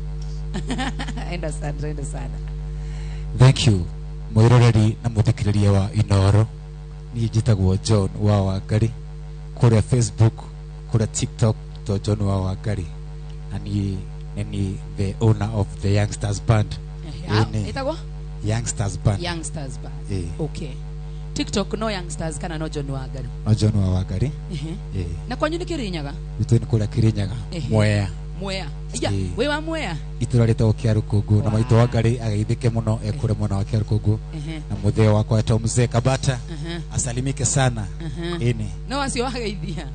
enda sana thank you mwiroreri na muthikiriria wa Inoro ni njitagwo John wa Wangari kuria Facebook kuria TikTok to John wa Wangari and ni the owner of the Youngsters Band etagwo Youngsters Band okay TikTok no Youngsters kana no John Wangari no John wa Wangari na kwanyu ni Kirinyaga itu ni kula Kirinyaga Mwea ya we wa Mwea iturarite o Kiarukungu na maito Wangari ageithike muno ekure mwana wa Kiarukungu na mutheo wako eto mzee Kabata asalimike sana no acio wageithia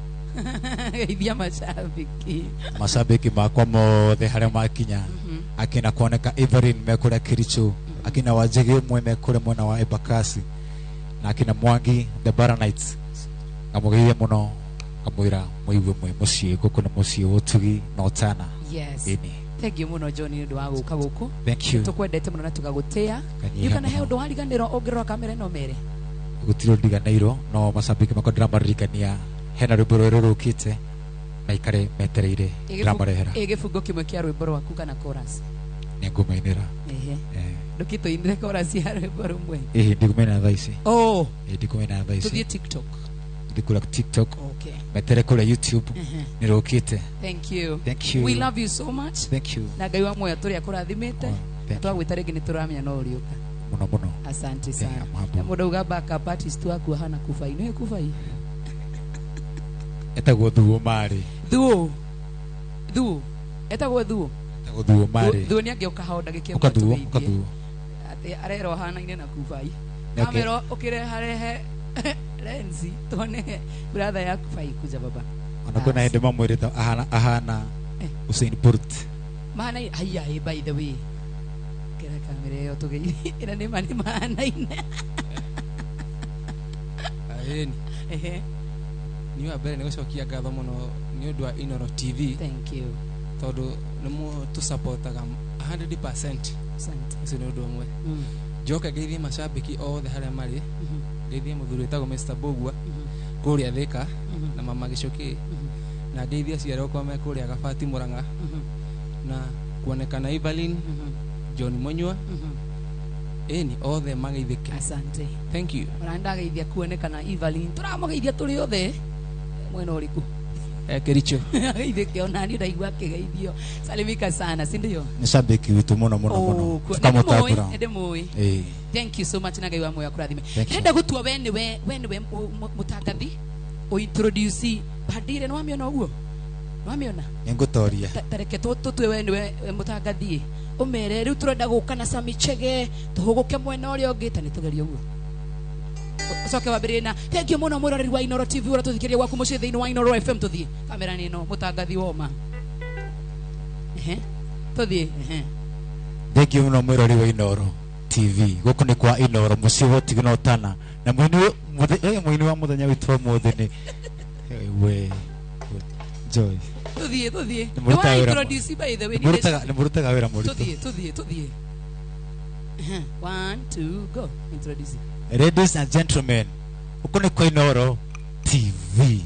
geithia mashabiki makwa mothe haria makinya akina kuoneka Evelyn mekura Kiricho akina Wajege mwe mekure mwana wa Ebakasi na akina Mwangi the Baronites amugeithia muno amwira muiwe mwe mucie guku na mucie utugi no tana yes thank you muno John ndu wa guka guku thank you tukwendete muno na tugagutia yukana he undu wariganiro ongirwa kamera no mere gutiro ndiganiro no mashabiki makodra maririkania hena rwimbo rurukite na ikare metereire dramarehera gifungo kimwe kia rwimbo rwaku kana chorus ni ngumainira ndukito indire chorus ya rwimbo rumwe ndigumaina thaisi ndigumaina thaisi tuthie TikTok ndikula TikTok okay metere kule YouTube ni rukite thank you we love you so much thank you na Ngai wa moyo turi akurathimite twagwita rigi ni turamenya no uriuka muno asante sana na mudo ugamba kapatist waku hana kufa ino kufa hii etagwo Thuo Mari Thuo etagwo Thuo Mari Thuo ni angeuka hao ndagike ukathuo ati arero hana ine na kufa hii kamera ukire harehe lenzi tone brother yaku fai kuja baba anakona hende mamwirita ahana Usain Bolt mana haya by the way kera kamera yo tugei ina ni mani mana ina aheni ni wa bere negocokia ngatho muno ni undu wa Inoro TV thank you tondu nimu tu supportaga 100% asante ucio ni undu umwe joka geithie mashabiki othe haria mari geithie muthuri etagwo Mr Bogua kuria Thika na mama Gicoki na geithie ciaro kwa me kuria Gabati Muranga na kuonekana Evelyn John Monyua eni othe mageithike asante thank you randa geithia kuonekana Evelyn turamugeithia turi othe mwena uriku Kericho geithike onani ndaigua kigeithio salimika sana si ndio ni shabiki witu muno tukamutagura edemoi thank you so much na Ngai wa moyo akurathime ndenda gutua we mutangathi o introduce badire no amiona uguo no amiona ngutoria tareke tutwe we mutangathi umere riu turenda guka na Sami Chege tuhuguke mwena uria ungita ni tugeria uguo soke wabirina thank you muno murori wa Inoro TV uratuthikiria gwaku mucie thiini wa Inoro FM tuthie kamera ni no mutangathi woma Tuthie. Thank you muno mwirori wa Inoro TV. Guku ni kwa Inoro muci wo Tignotana. Na mwini wa muthenya witu wa muthini. We. Joy. Tuthie. Ni introduce by the way. Ni murutaga wira muritu. Tuthie. 1 2 go. Introduce. Ladies and gentlemen, guku ni kwa Inoro TV.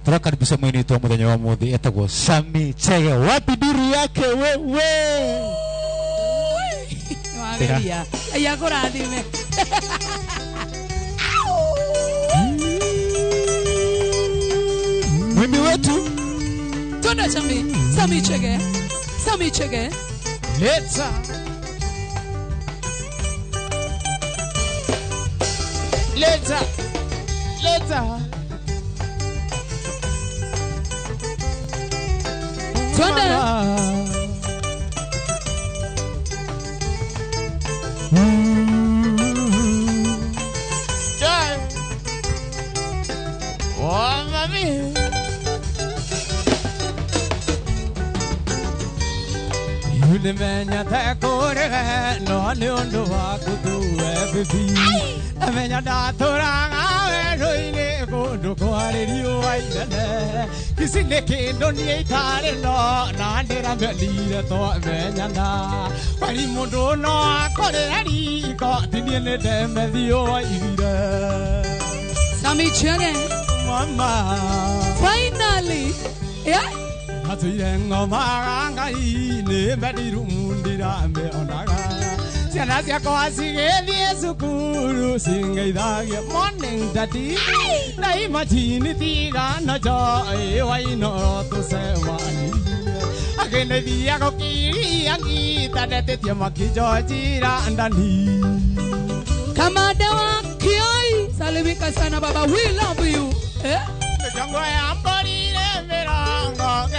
Turakaribisha mwini wetu wa muthenya wa muthi etagwo Sami Chege. Wapi duru yake wewe? Wageria. Aya kurathime. Mwimi wetu Tuna Sami Chege. Leta Tuna Menya tekore no ni undu wa kutuwe bibi Menya daturanga weroine kundu kwaririo waidane Kisinde kindo ni itare no na ndira melire to menya na Kwari mundu no akore riko tinie ne demethio waidire Sami Chege. Mama Finally. Yeah. Atuire ngoma ngai ni mediru mundira me onaga Ciana ciakwa cigĩthiĩ cukuru cingeithagia morning daddy na imagine tigana joy wa Inoro tũcemanirie akĩndeithia gũkiria ngita ndetĩtie makĩnjojira ndani Kamanda wa Kioi. Salimika sana baba. We love you. Jango ya mborire mirango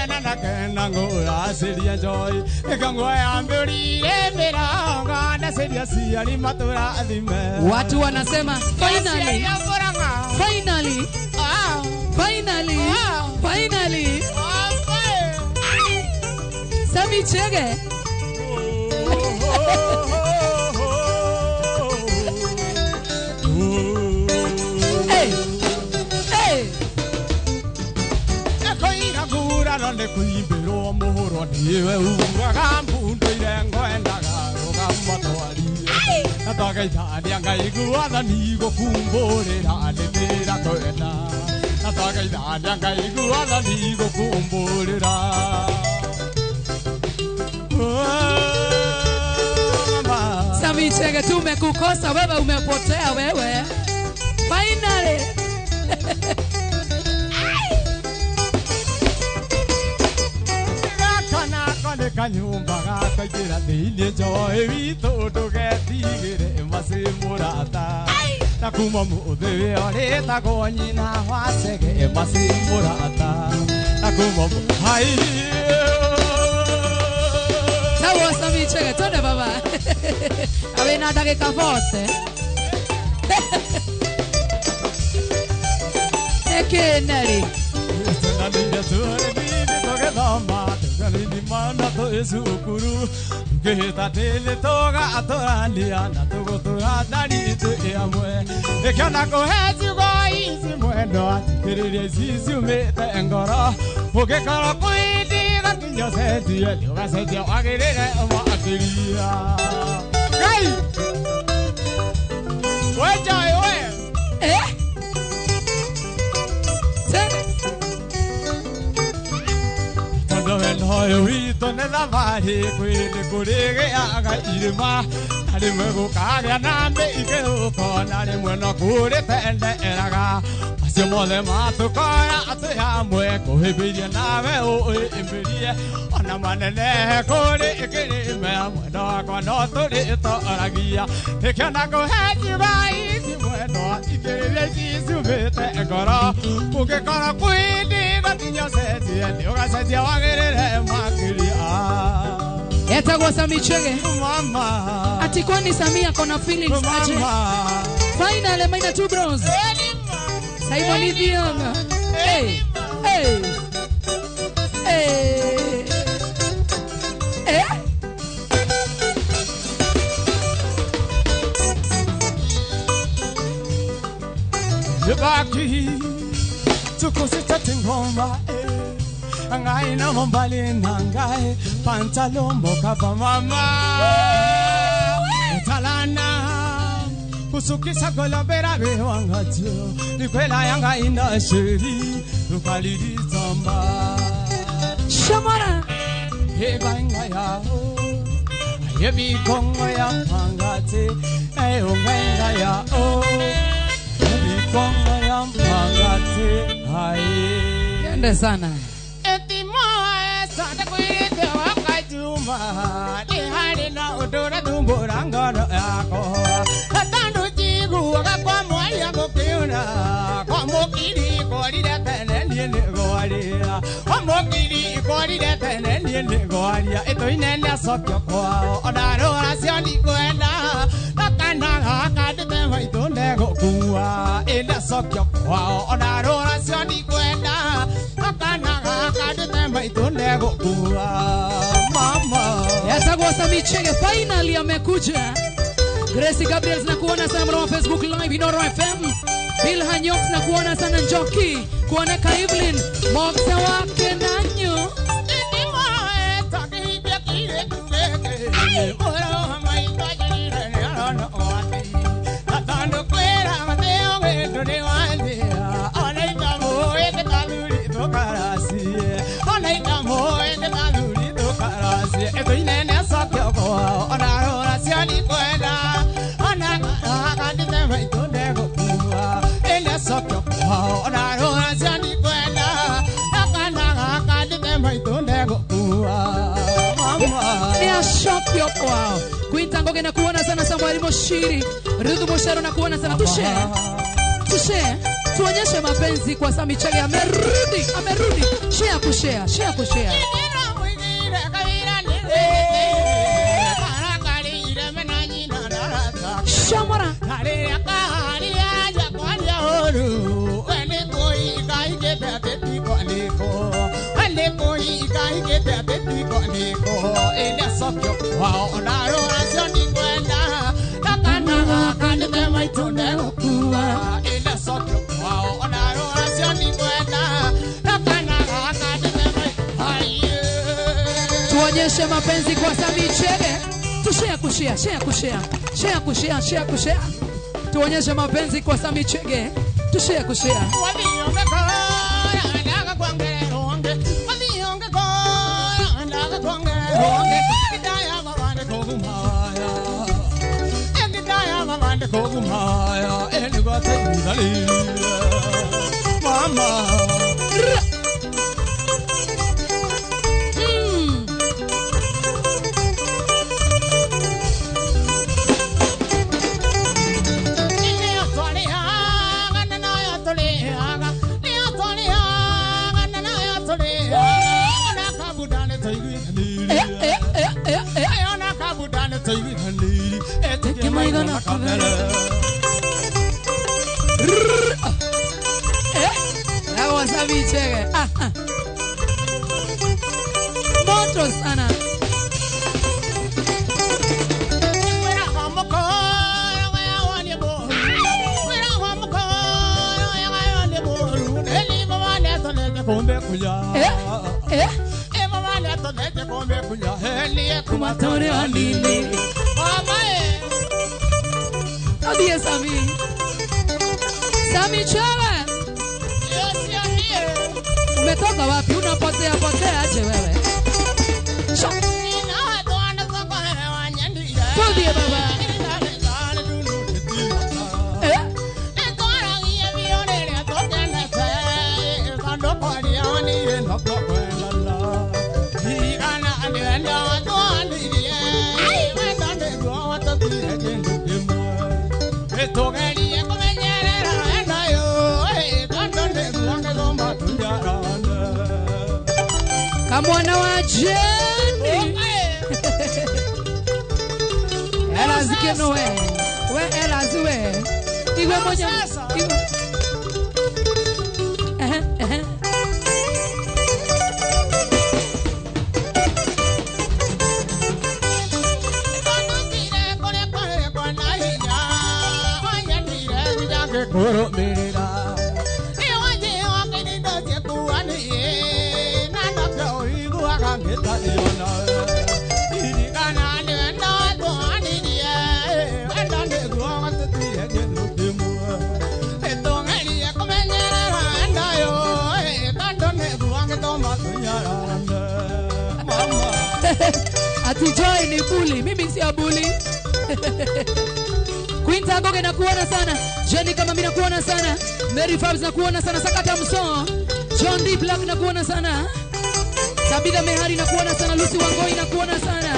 kena ngura seria joy Jango ya mborire mirango na seria siari matura adime Watu wanasema finally. Sami Chege. Nde kuimbiro muhuro niwe ugaga mbundo irengwendaga rugamatwari natwagaithania ngai guathani gukumburira nditira kwenda natwagaithania ngai guathani gukumburira Sami Chege, tumekukosa wewe, umepotea wewe. Finally. Kanyumba gakagira thĩinĩ njoĩ witũ ndũgetigĩre macimũrata na kuma mũthĩ wĩyo rĩtagwo nyina wa Chege macimũrata na kuma hai Sawa Sami Chege, twende baba. Awe na dakika 40. Ekeneri. Tũnanire tũrĩthini tũgĩthoma tũgarĩni mana tũĩcukuru tũkĩhĩta tĩlĩ tũgatũrania na tũgũtũratharitũ ĩamwe ĩkĩona kũhe ciugo ici mwendo atikĩrĩria ici ciumĩte ngoro ũngĩkorwo kwĩndiga kinya cenjie nĩũgacenjia wagĩrĩre makĩria Ngai we Joy we Wendo witũ nĩ thabarĩ kwĩndĩ kũrĩgĩaga irĩma na rĩmwe gũkagĩa na mĩingĩ ũkona rĩmwe no kũrĩtenderaga acio mothe matũkoya atĩ hamwe kũhĩmbĩirie nawe ũĩmbĩrie ona manene kũrĩ kĩrĩme mwendo wakwa no tũrĩtoragia ĩkĩona kũhe ciugo ici mwendo ikĩrĩria ici ciumĩte ngoro ũngĩkorwo kwĩndiga kinya cenjie nĩũgacenjia wagĩrĩre makĩria Etagwo Sami Chege. Mama Ati kwani Samia kona feelings aje? Finally maina 2 bronze. Simon Idionga. Hey. Baki tukusita tingomba ngai na mombali nangai pantalombo kapa mama talana kusukisa golobera bewangatio nikwela yanga ina sheri tukaliri zamba Shamara hebanga yao yebi kongo ya pangate ongenga yao yebi kongo ya pangate hai Yende sana etimo sante kuite wakajuma ni hali na odora dumbura ngoro yako atando jigu wakakwa mwali yako kiuna kwa mokiri korire tene niene goaria kwa mokiri korire tene niene goaria eto inene sokyo kwao onarora sioni kwenda nakana akadete maitonde gokuwa enda sokyo kwao onarora sioni kwenda nakana akadete maitonde gokuwa mama Yatagosa Michege finally amekuja. Gracie Gabriels na kuona sana mwana wa Facebook live Inoro FM. Bill Hanyox na kuona sana Njoki. Kuoneka Evelyn Mokta wake nanyo. Wow. Quinta Ngoge na kuona sana Samuel Moshiri. Rudu Moshero na kuona sana Tushe. Tuonyeshe mapenzi kwa Sami Chege amerudi. Share kushare. Shamara. Tuonyeshe mapenzi kwa Sami Chege. Share kushare. Tuonyeshe mapenzi kwa Sami Chege. Kushare. Mama Sami Chege. Moto sana. Kombe kuja mama leto lete kombe kuja heli Kumatore alini mama Adie Sami Chege. Umetoka wapi? Unapotea aje wewe? Podi baba. Kamwana wa Jenny. Ela zikeno we ela ziwe. Iwe moja. Koro mirira Ati Joy ni bully. Mimi si bully. Queen Tagoge nakuona sana. Jenny kama mimi nakuona sana. Mary Fabs nakuona sana. Sakata Mso. John D Black nakuona sana. Sabida Mehari nakuona sana. Lucy Wangoi nakuona sana.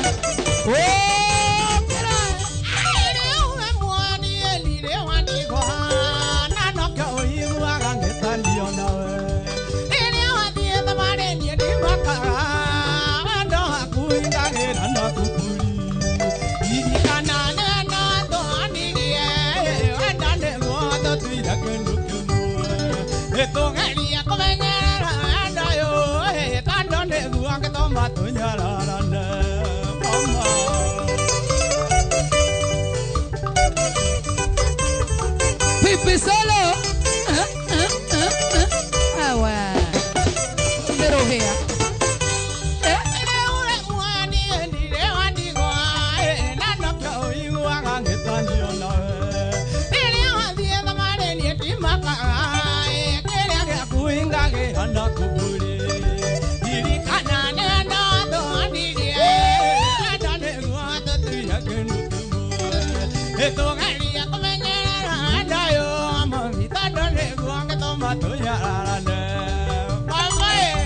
Pipi Solo. Awa. Little here.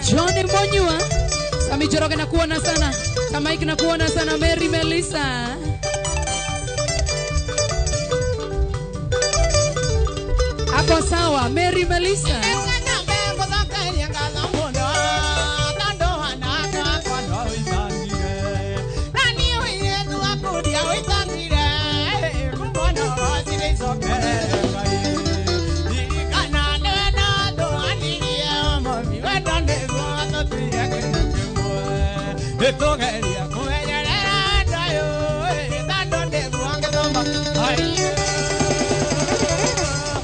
Johnny Monyua. Sami Joroge nakuona sana. Samaiki nakuona sana. Mary Melissa. Ako sawa. Mary Melissa.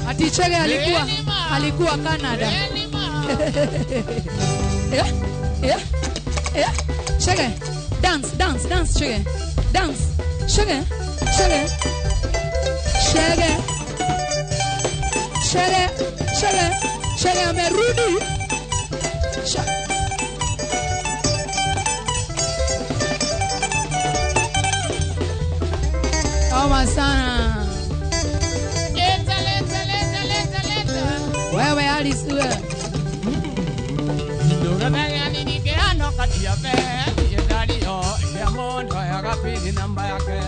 Ati Chege alikuwa Canada. Chege, dance Chege. Dance. Chege. Amerudi. Oma sana. Wewe alisue. Ndura nani nikiano kati ya pe yedalio ya mondo ya gapini namba yake.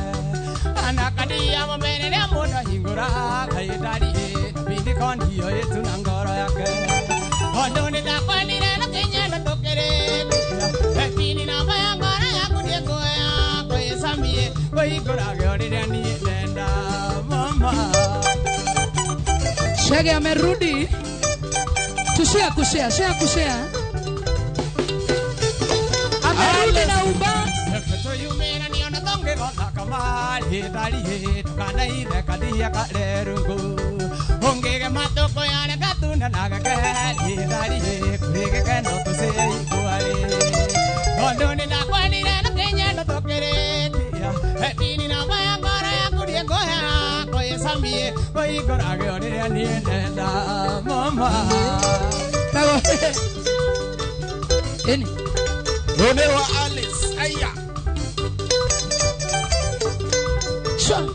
Anakadi ya mbele ya mondo hingura kayedali bindi kondio yetu nangoro yake. Ondo ni takwani na Kenya na tokere. Bindi namba ya ngara ya kudieko ya kwa samie kwa igora gori ni denda mama. Chege amerudi. Kushare. Amerudi na uba. Efeto yumena ni anatonge gota kamali dali tukana ile kadia kalerungu. Ongege matoko yana katuna nagake dali kurege kano tose ikuare. Ondoni na kwani na Kenya no tokere tia. Etini na maya ngara ya kudia goya koye samie koye gorage ore ni ndenda mama. Tago. Eni. Rone wa Alice. Aya. Sure.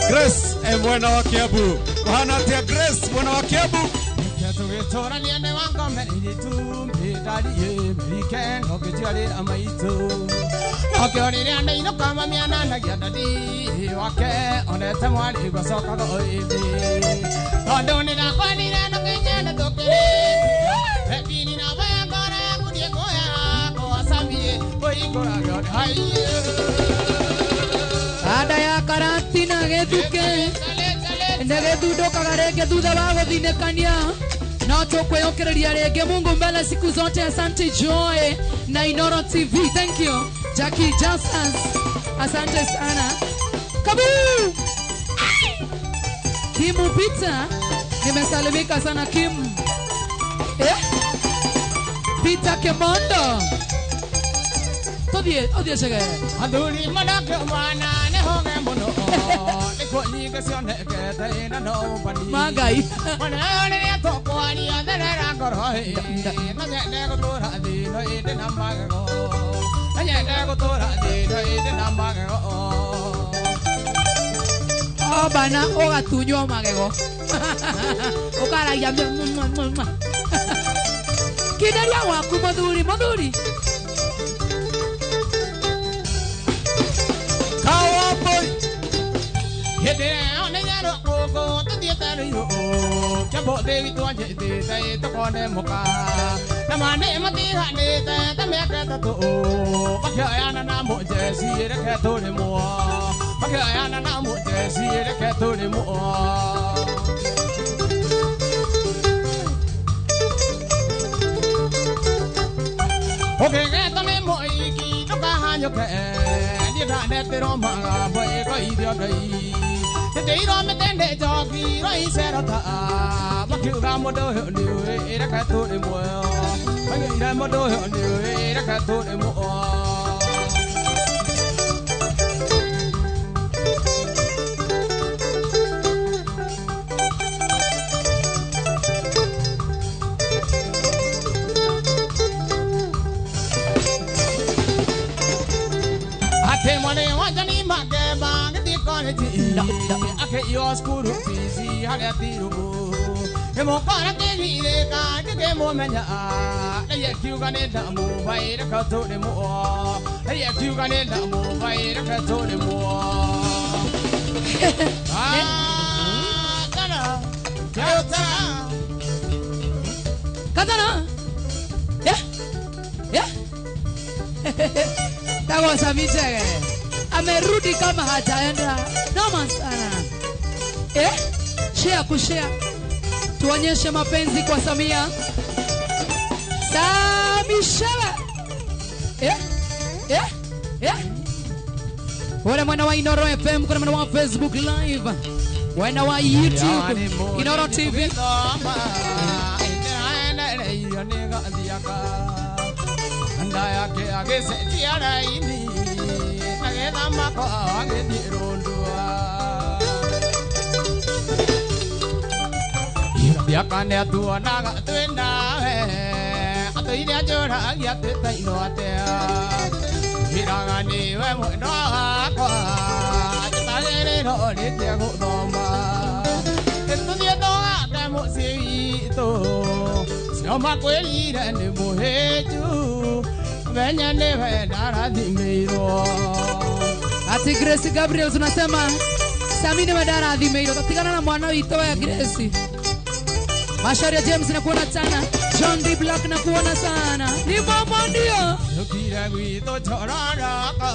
Grace mwana wa Kiabu. Wahanatia Grace mwana wa Kiabu. Tora ni ane wango meri tu medali American okejali amaito. Okiori ni ane ino kama miana na giadadi wake onete mwali kwa soka go oibi. Ondoni na kwani na Kenya na tokere. Ebini na baya ngora ya kudie goya kwa samie boigora gode haiye. Ada ya karantina geduke. Ndege dudo kagarege duda bago dinekania. Na tukweokereria rege Mungu mbele siku zote. Asante Joy na Inoro TV. Thank you. Jackie Justus. Asante sana. Kabu! Kimu Pizza. Nimesalimika sana Kim. Pizza Kemondo. Odie Chege. Aduri manake mwana ne honge mono. Iko nyingi cionekete ina no bani. Magai. Manene tokwani andera ngoroi. Na nyende gutura thino inde na magago. Na nyende gutura thino inde na magago. Oh bana ogatunywa magego. Ukaragia Kidaria waku muthuri. Cowboy. Hede one nyaro gogo tadietaro yo. Chambo devi tu anje de sai to kone moka. Namane matiha ne ta meka to. Bakya na mo jesi re ka to le mo. Bakya na mo jesi re ka to le mo. Okay, eto ne mo iki to ka hanyo ke. Ni ra ne pero ma bo e ko idio dai. Te ro me tende jogi ro I sero ta. Ma kyu ga mo do ni e ra ka to le mo. Ma ni ra mo do ni e ra ka to le mo. Ake yo skuru fizi hale tirubu Emo kora ke hile ka ke mo menya Na ye kyu ga ne da mo bai ra ka to le mo Na ye kyu ga ne da mo bai ra ka to le mo Katana. Tago sabiche. Amerudi kama hajaenda. Noma sana. Share kushare. Tuonyeshe mapenzi kwa Samia. Samishela. Wale mwana wa Inoro FM, kuna mwana wa Facebook live. Wana wa YouTube, Inoro TV. Andaya ke age se tiara ini. Nagena mako age dirondua. Biakane atua naga twenda atoire ajora agia tetaino atea. Miragani we mwendo wakwa Chitagere no ritia guthoma Tuthie tugake mucii witũ Cio makwĩrire nĩ mũhĩnju Menya nĩwe ndarathimirwo. Ati Grace Gabriel tunasema Sami niwe ndarathimirwo. Tatigana na mwana witũ wa Grace. Masharia James na kuona sana. John D. Black na kuona sana. Ni mama ndio. Yukira gwitũ chororoko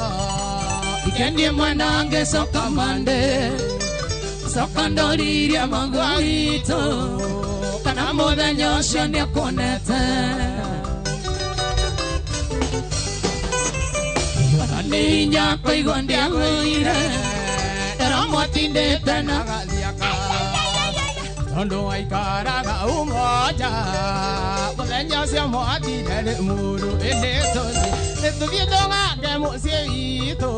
Ikendie mwanange soka mande. Soka ndoriria mangwa witũ. Kana mũthenya ũcio nĩ akonete. Niña koigua ndiagũire. Ndĩramũtindĩte na gathiaka Tondo aikaraga umoja Mũthenya ũcio mwathire nĩ mũndũ ĩndĩ tũthi Nĩtũthiĩ tũgake mũciĩ witũ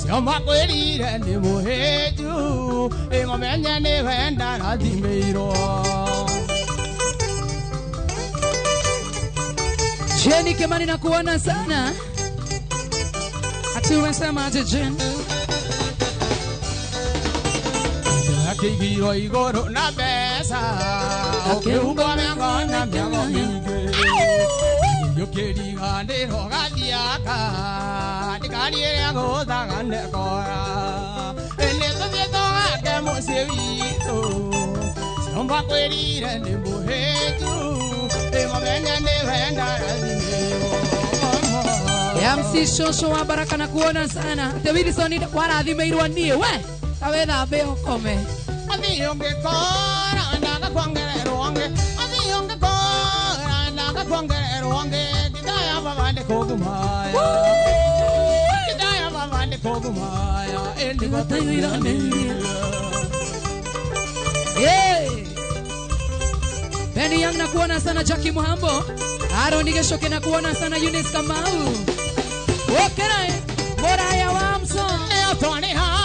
Cio makwĩrire nĩ mũhĩnju Ĩmũmenye nĩwe ndarathimĩirwo. Jenny Kimani na kuona sana. Ati umesema aje Jen? Akĩigirwo igũrũ na mbeca Ũkĩhumbwo mĩago na mĩago mĩingĩ Ũkĩriganĩrwo gathiaka Ndikari ĩrĩa gũthaga ndekora Nĩtũthiĩ tũgake mũciĩ witũ Cio makwĩrire nĩ mũhĩnju Ĩmũmenye nĩwe ndarathimĩirwo. MC Shosho wa Baraka na kuona sana. Ati Wilson warathimirwo nie we. Awethambe ukome. Athi ungikora ndaga kuongererwo nge. Athi ungikora ndaga kuongererwo nge. Kidaya babande kogumaya. Kidaya babande kogumaya. Endi Batayirane. Benny Young na kuona sana. Jackie Muhambo. Aaron Geshoke na kuona sana. Eunice Kamau. Okera Moraya Wamson. Tony ha.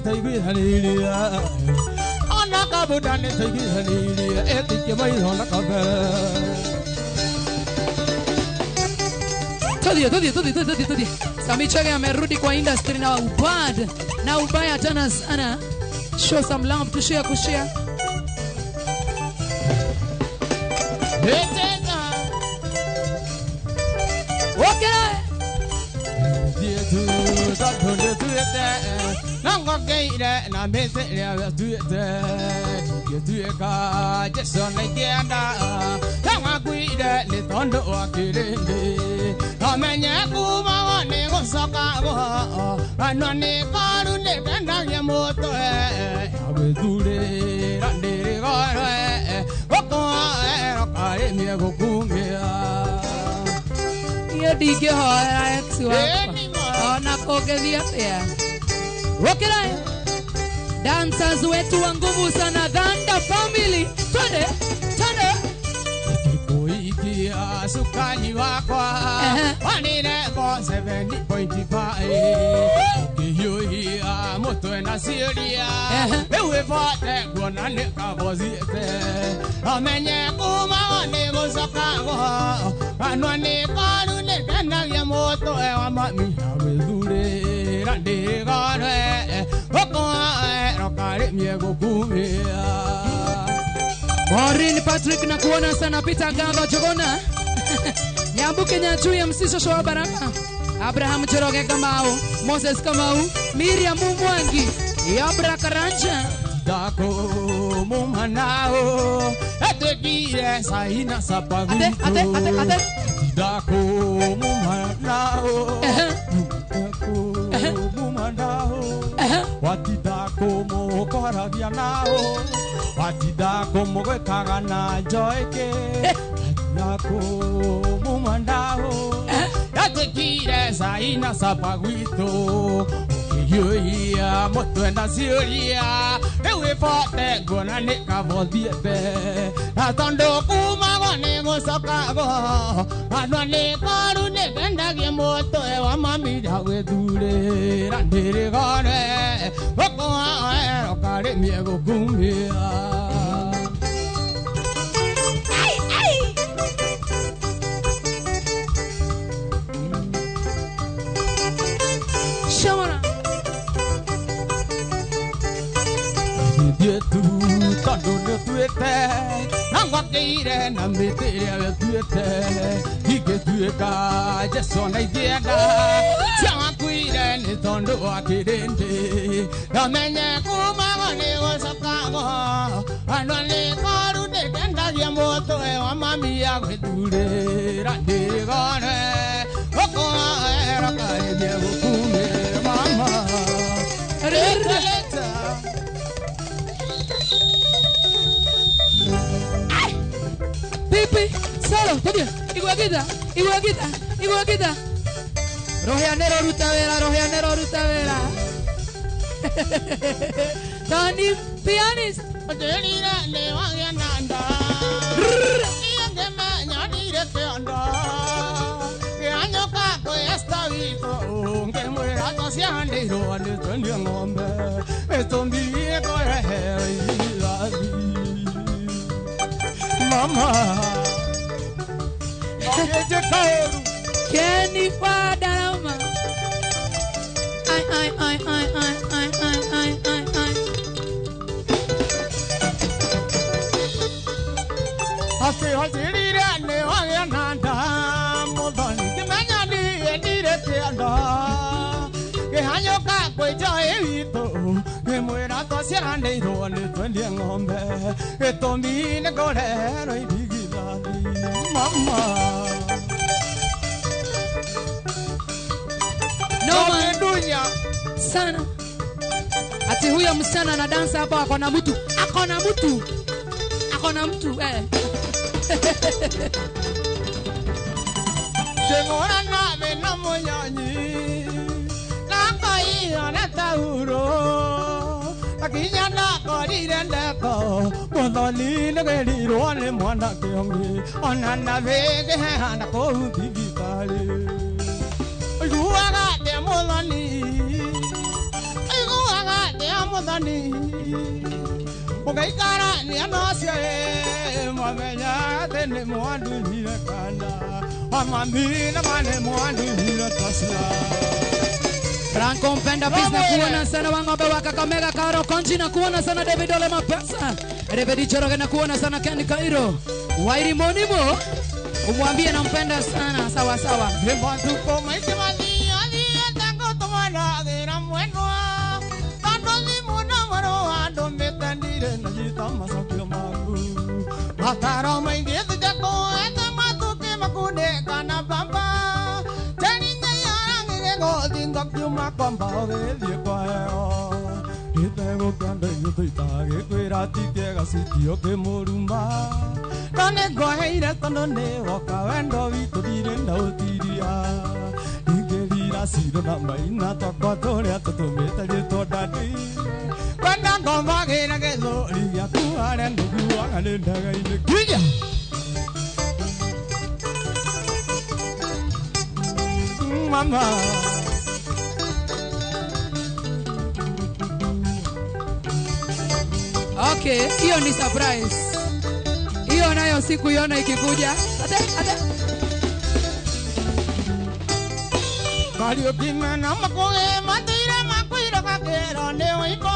taiguithaniria ona kabuda nĩ taiguithaniria etikie maithona kabe Todie. Samichage amerudi kwa industry na ubad na ubaya tena sana. Show some love to share kushare. Okay. Nango geire na mete ya tuete tueka Jason legenda Tanga guide le tondo akirende Amenye kuma ne gosoka go Anone karu ne ganda ya moto abedure rande gore Oko kare mi go kumia Ye dike hoya ex wako Ona kogethia pia Wakilaya dancers wetu wa nguvu sana Dhanda family Twende Kuikia sukani wakwa Wanine ko 70.5 Ukiyuhia moto na siria Ewe fate kuona nika boziete Amenye kuma wane musakago Anwane karu nekena ya moto ewa mami Hawe dure rande gane Oko rokare miego kumia Maureen Patrick na kuona sana Peter Gava Jogona Nyambuke Nyatu ya msisho showa baraka Abraham Choroge Kamau Moses Kamau Miriam Mumwangi Yabra Karanja Dako mumanao Etekire saina sapaguto Ate Dako mumanao Dako mumanao Watidako mokoragia nao Watidako mogwekaga na joike Dako mumandao Etekire saina sapaguto Ukiyuhia moto na siria Ewe fote gona nika bothiete Atondo kuma gone gosokago Anwane karu negendagie moto ewa mami dawe dure Randere gone Oko aero kare miego kumia Shamara Dietu tondo ne tuete Nangwa keire na metere ya tuete Hige tueka Jeso na idienda Siama kuire ni tondo akirende Namenye kumagone wasakago Anwane karu ne kenda ya moto ewa mami ya kwedure Randere gane Oko aero kare diego kume mama Leta Pipi Solo Todie Iguagita Roheanero Rutavera Tony pianist Adelira le waya nanda Iyange manya dire keanda Iyanyo kako estavito Nge muera tosiande iro ane twendi ngombe Estombi eko ehe Mama Ogeje kaoru Kenny Fadarama Ai Ase hajirira ne waya nanda Modani kimenya ni dire keanda Ke hanyo kako ejo evito Ke muera tosiande iro ane twendi ngombe Estombi ne gorero idigilani Mama Noma dunya sana Ati huyo msichana na dansa hapa akona mtu Jengora nave na monyanyi Namba iyo na tauro Akinya na korire ndeko Modoli negeriro ane mwana kiongi Ona na vege hana kohuti vitali Iguaga te modoli Iguaga te muthani ugaikara ni anacio mwamenya tene mwandunyire kana amamina mane mwandunyire tasla Franco mpenda peace na kuona sana wang'ombe wa Kakamega Karo Konji na kuona sana David Ole Mapesa David Choroge na kuona sana Ken Kairo Wairi Monimo umwambie nampenda sana sawa sawa Mbatu kwa maisha madia tango tomana dera mwenwa tanto limuna maro ando metandire na jitama sokyo mangu Mataro maingezi jako enda matuke makude kana bamba Tani nyaya ngego dingo kyuma kwamba ogelie kwaeo Itego kanda yutuitage kwirati kiega sitio kimurumba Kane goheire tono ne woka wendo witu direnda utiria Ingerira siro na maina tokwa toria tutumite jitwa dadi Kwenda ngomagira gethori gyaku aria ndugu waganendaga ine Kija Mama Okay, hiyo ni surprise. Hiyo nayo siku iona ikikuja. Ate. Mario kimena makoe matira makwira kakero ne oiko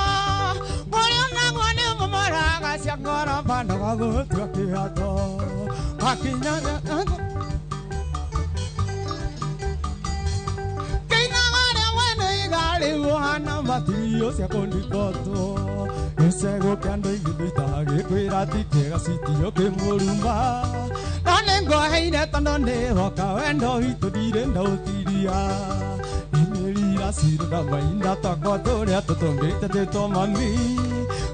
Korio na gone mumara gasya ngora banda gago tukiato Kakinya Keina gare wene igari wana matirio cia kondikoto Esego kando igitage kwira tikega sitio kimurumba Nane ngoheire tono ne woka wendo witu direnda utiria Imerira siro na maina takwa toria tutumbite tito mami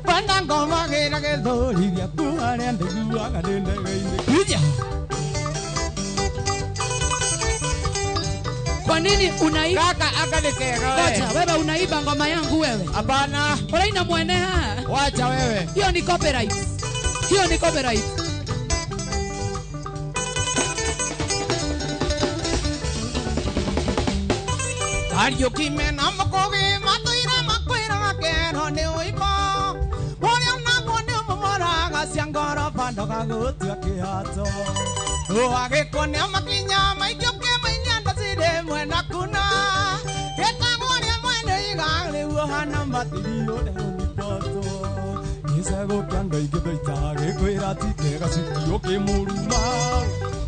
Kwenda ngomagira gethori gyaku aria ndugu aganendaga ine Kija Kwa nini unaiba? Kaka akanekega Ngoja, wewe unaiba ngoma yangu wewe. Hapana Unaina mweneha. wacha wewe Hiyo ni copyright. Hiyo ni copyright. Mario kimena makoge matira makwira kero ne oiko Oria na gone mumara gasya ngora banda gago tukiato Agekone makinya maikyoke mainyanda sire mwena kuna Gekagone mwene igale uhana matirio de unikoto Nisego kyanga igithoitage kwira tikega sitio kimuruma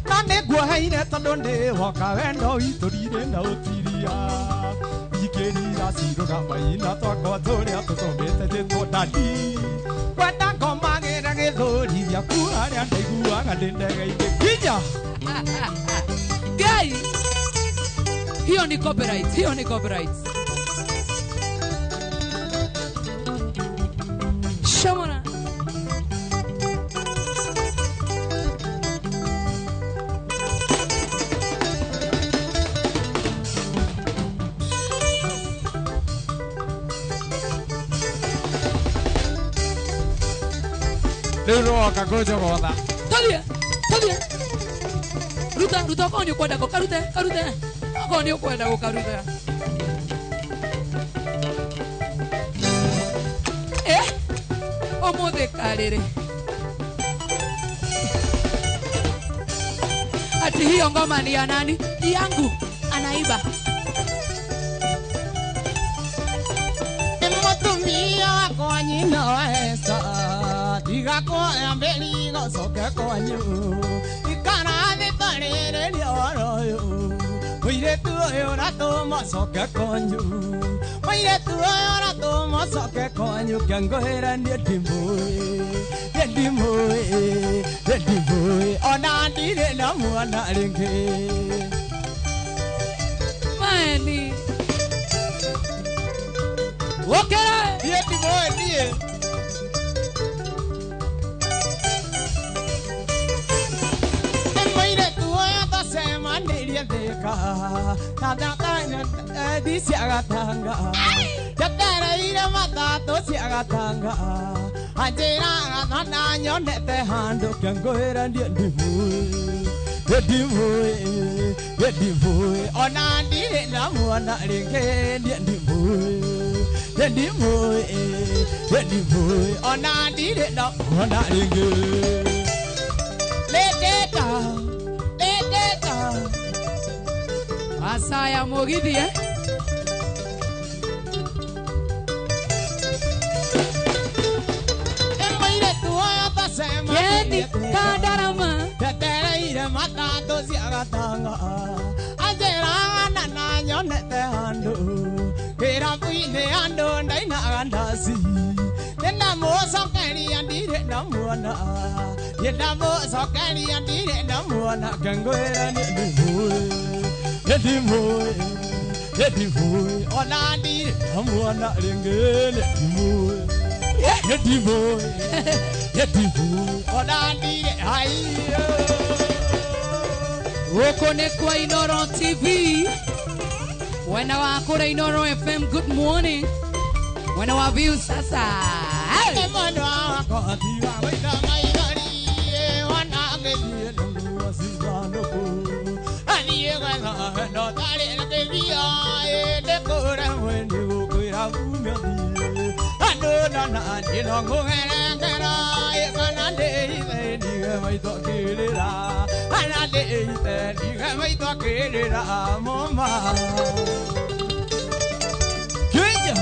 Nande guhaire tondonde woka wendo witurire na utiria Ikerira siro na maina twakwa turia tutomete jitwo dadi Kwenda ngomagira githuri gyaku aria ndaiguaga ndendega ige Kija Guy. Hiyo ni copyright. Hiyo ni copyright. Shamona. Lero kagojo goda Talia. Ruta konyo kwenda karute. Konyo kwenda karute. Omode karere. Ati hiyo ngoma ni ya nani? Ni yangu. Anaiba. Mutumia kwa nyina wesa Diga kwa ambeli no soke kwa nyu Ikana de tarere lioroyo Muire tu yo rato mo soke kwa nyu Muire tu yo rato mo soke kwa nyu Kyango hera ni dimboe Ona ndire na mwana ringe Mani. Okera. Ye dimboe nie Muire tu yo ta sema ndirie deka Nada disi agatanga Jatera ire matato si agatanga Anjira nana nyonete hando Kyangoera ndiye ndivoe Ona ndire na mwana ringe ndiye ndivoe Yendi boy, ona dire na ona ringe. Let it down. Asaya Mogidi, eh? Yendi Kadarama. Tetereire matato siagatanga. Ajera na nyonete ando. Kira puine ando ndaina gandasi. Nenda moso keri andire na muana. Nenda moso keri andire na muana. Gangwera ni Yedi boy, ona ndire na muana ringele boy. Yedi boy, ona ndire aiyo. Wokone kwa Inoro TV. Wena wakura Inoro FM, good morning. Wena wabiu sasa. Hey! Mwana wako tiwa wenda maidari. Wana ngelie nungu wasizanoko. Aniye gana no tale na tevia. Dekora mwendi ukwira kumyadi. Ando na jino ngengera. Kanande ite diga maito kirira. Kanande ite diga maito kirira. Mama. Kenya.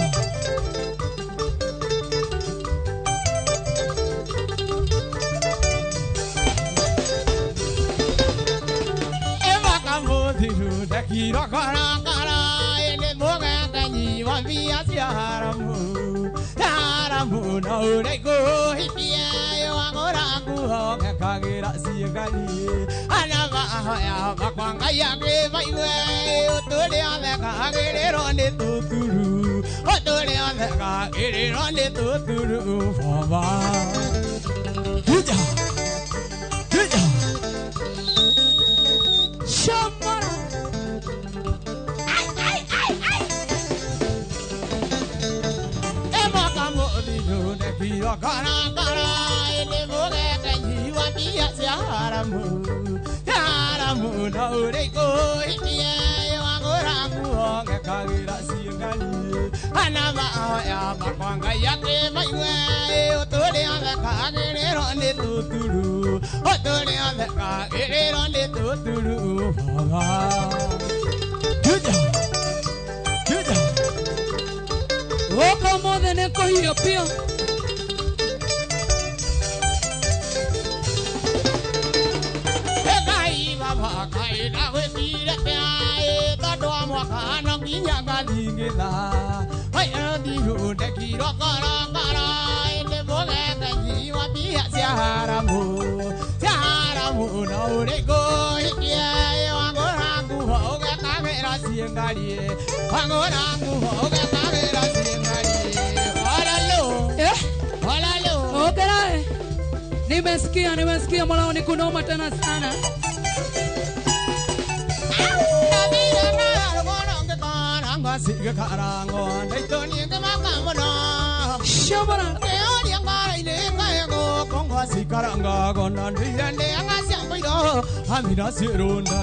Kiro kara kara ele moga kanyi wa via haramu na urego hipia yo agora ku ho kagira sigali ana ba ya bakwanga ya ke baiwe otole ale kagere ronde tuturu otole ale kagere ronde tuturu baba kuja Shamara Kiro kara kara ele moge kanyi wa pia haramu na urego hipia yo agora ku ho kagira sigali ana ba ya bakwanga ya ke maiwe otole ale kagere ronde tuturu otole ale kagere ronde tuturu baba kuja Woko mode ne ko hiyo pio. Kai na we tire pe ta do mo ka no kinya ga dingila ai andi hu de kiro kara kara ele mo le ta ji wa bi sia haramu no re go hikia wa go rangu ho ga ka me ra siengali wa go rangu ho ga ka me ra siengali Holalo Okay. Nimesikia mola ni kunoma tena sana. Siga karango dai toni ke makamona Shamara e ori ngara ile kaego kongo sikaranga gona ndende anga siambido amira sirunda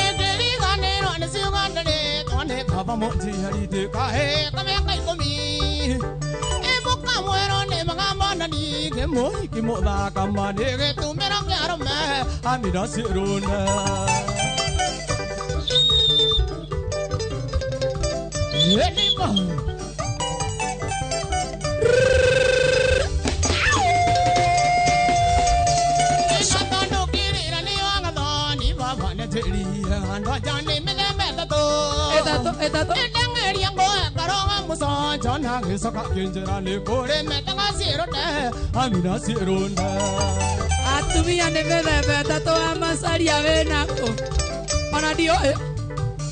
Ederi ganero ne sigandele tone kaba monti harite kahe kame kai komi ke mo ki mo da kamane ke tu mera pyar mein amira sirona yeni mo Shatano kirira ni wanga do ni baba ne teri ando jane mele mele to Etato Edangeri yango karonga muso jona kisoka kinjera ni kore metanga sirone amira sirona Atumia ne bebe tato amasari avenako. Pana dio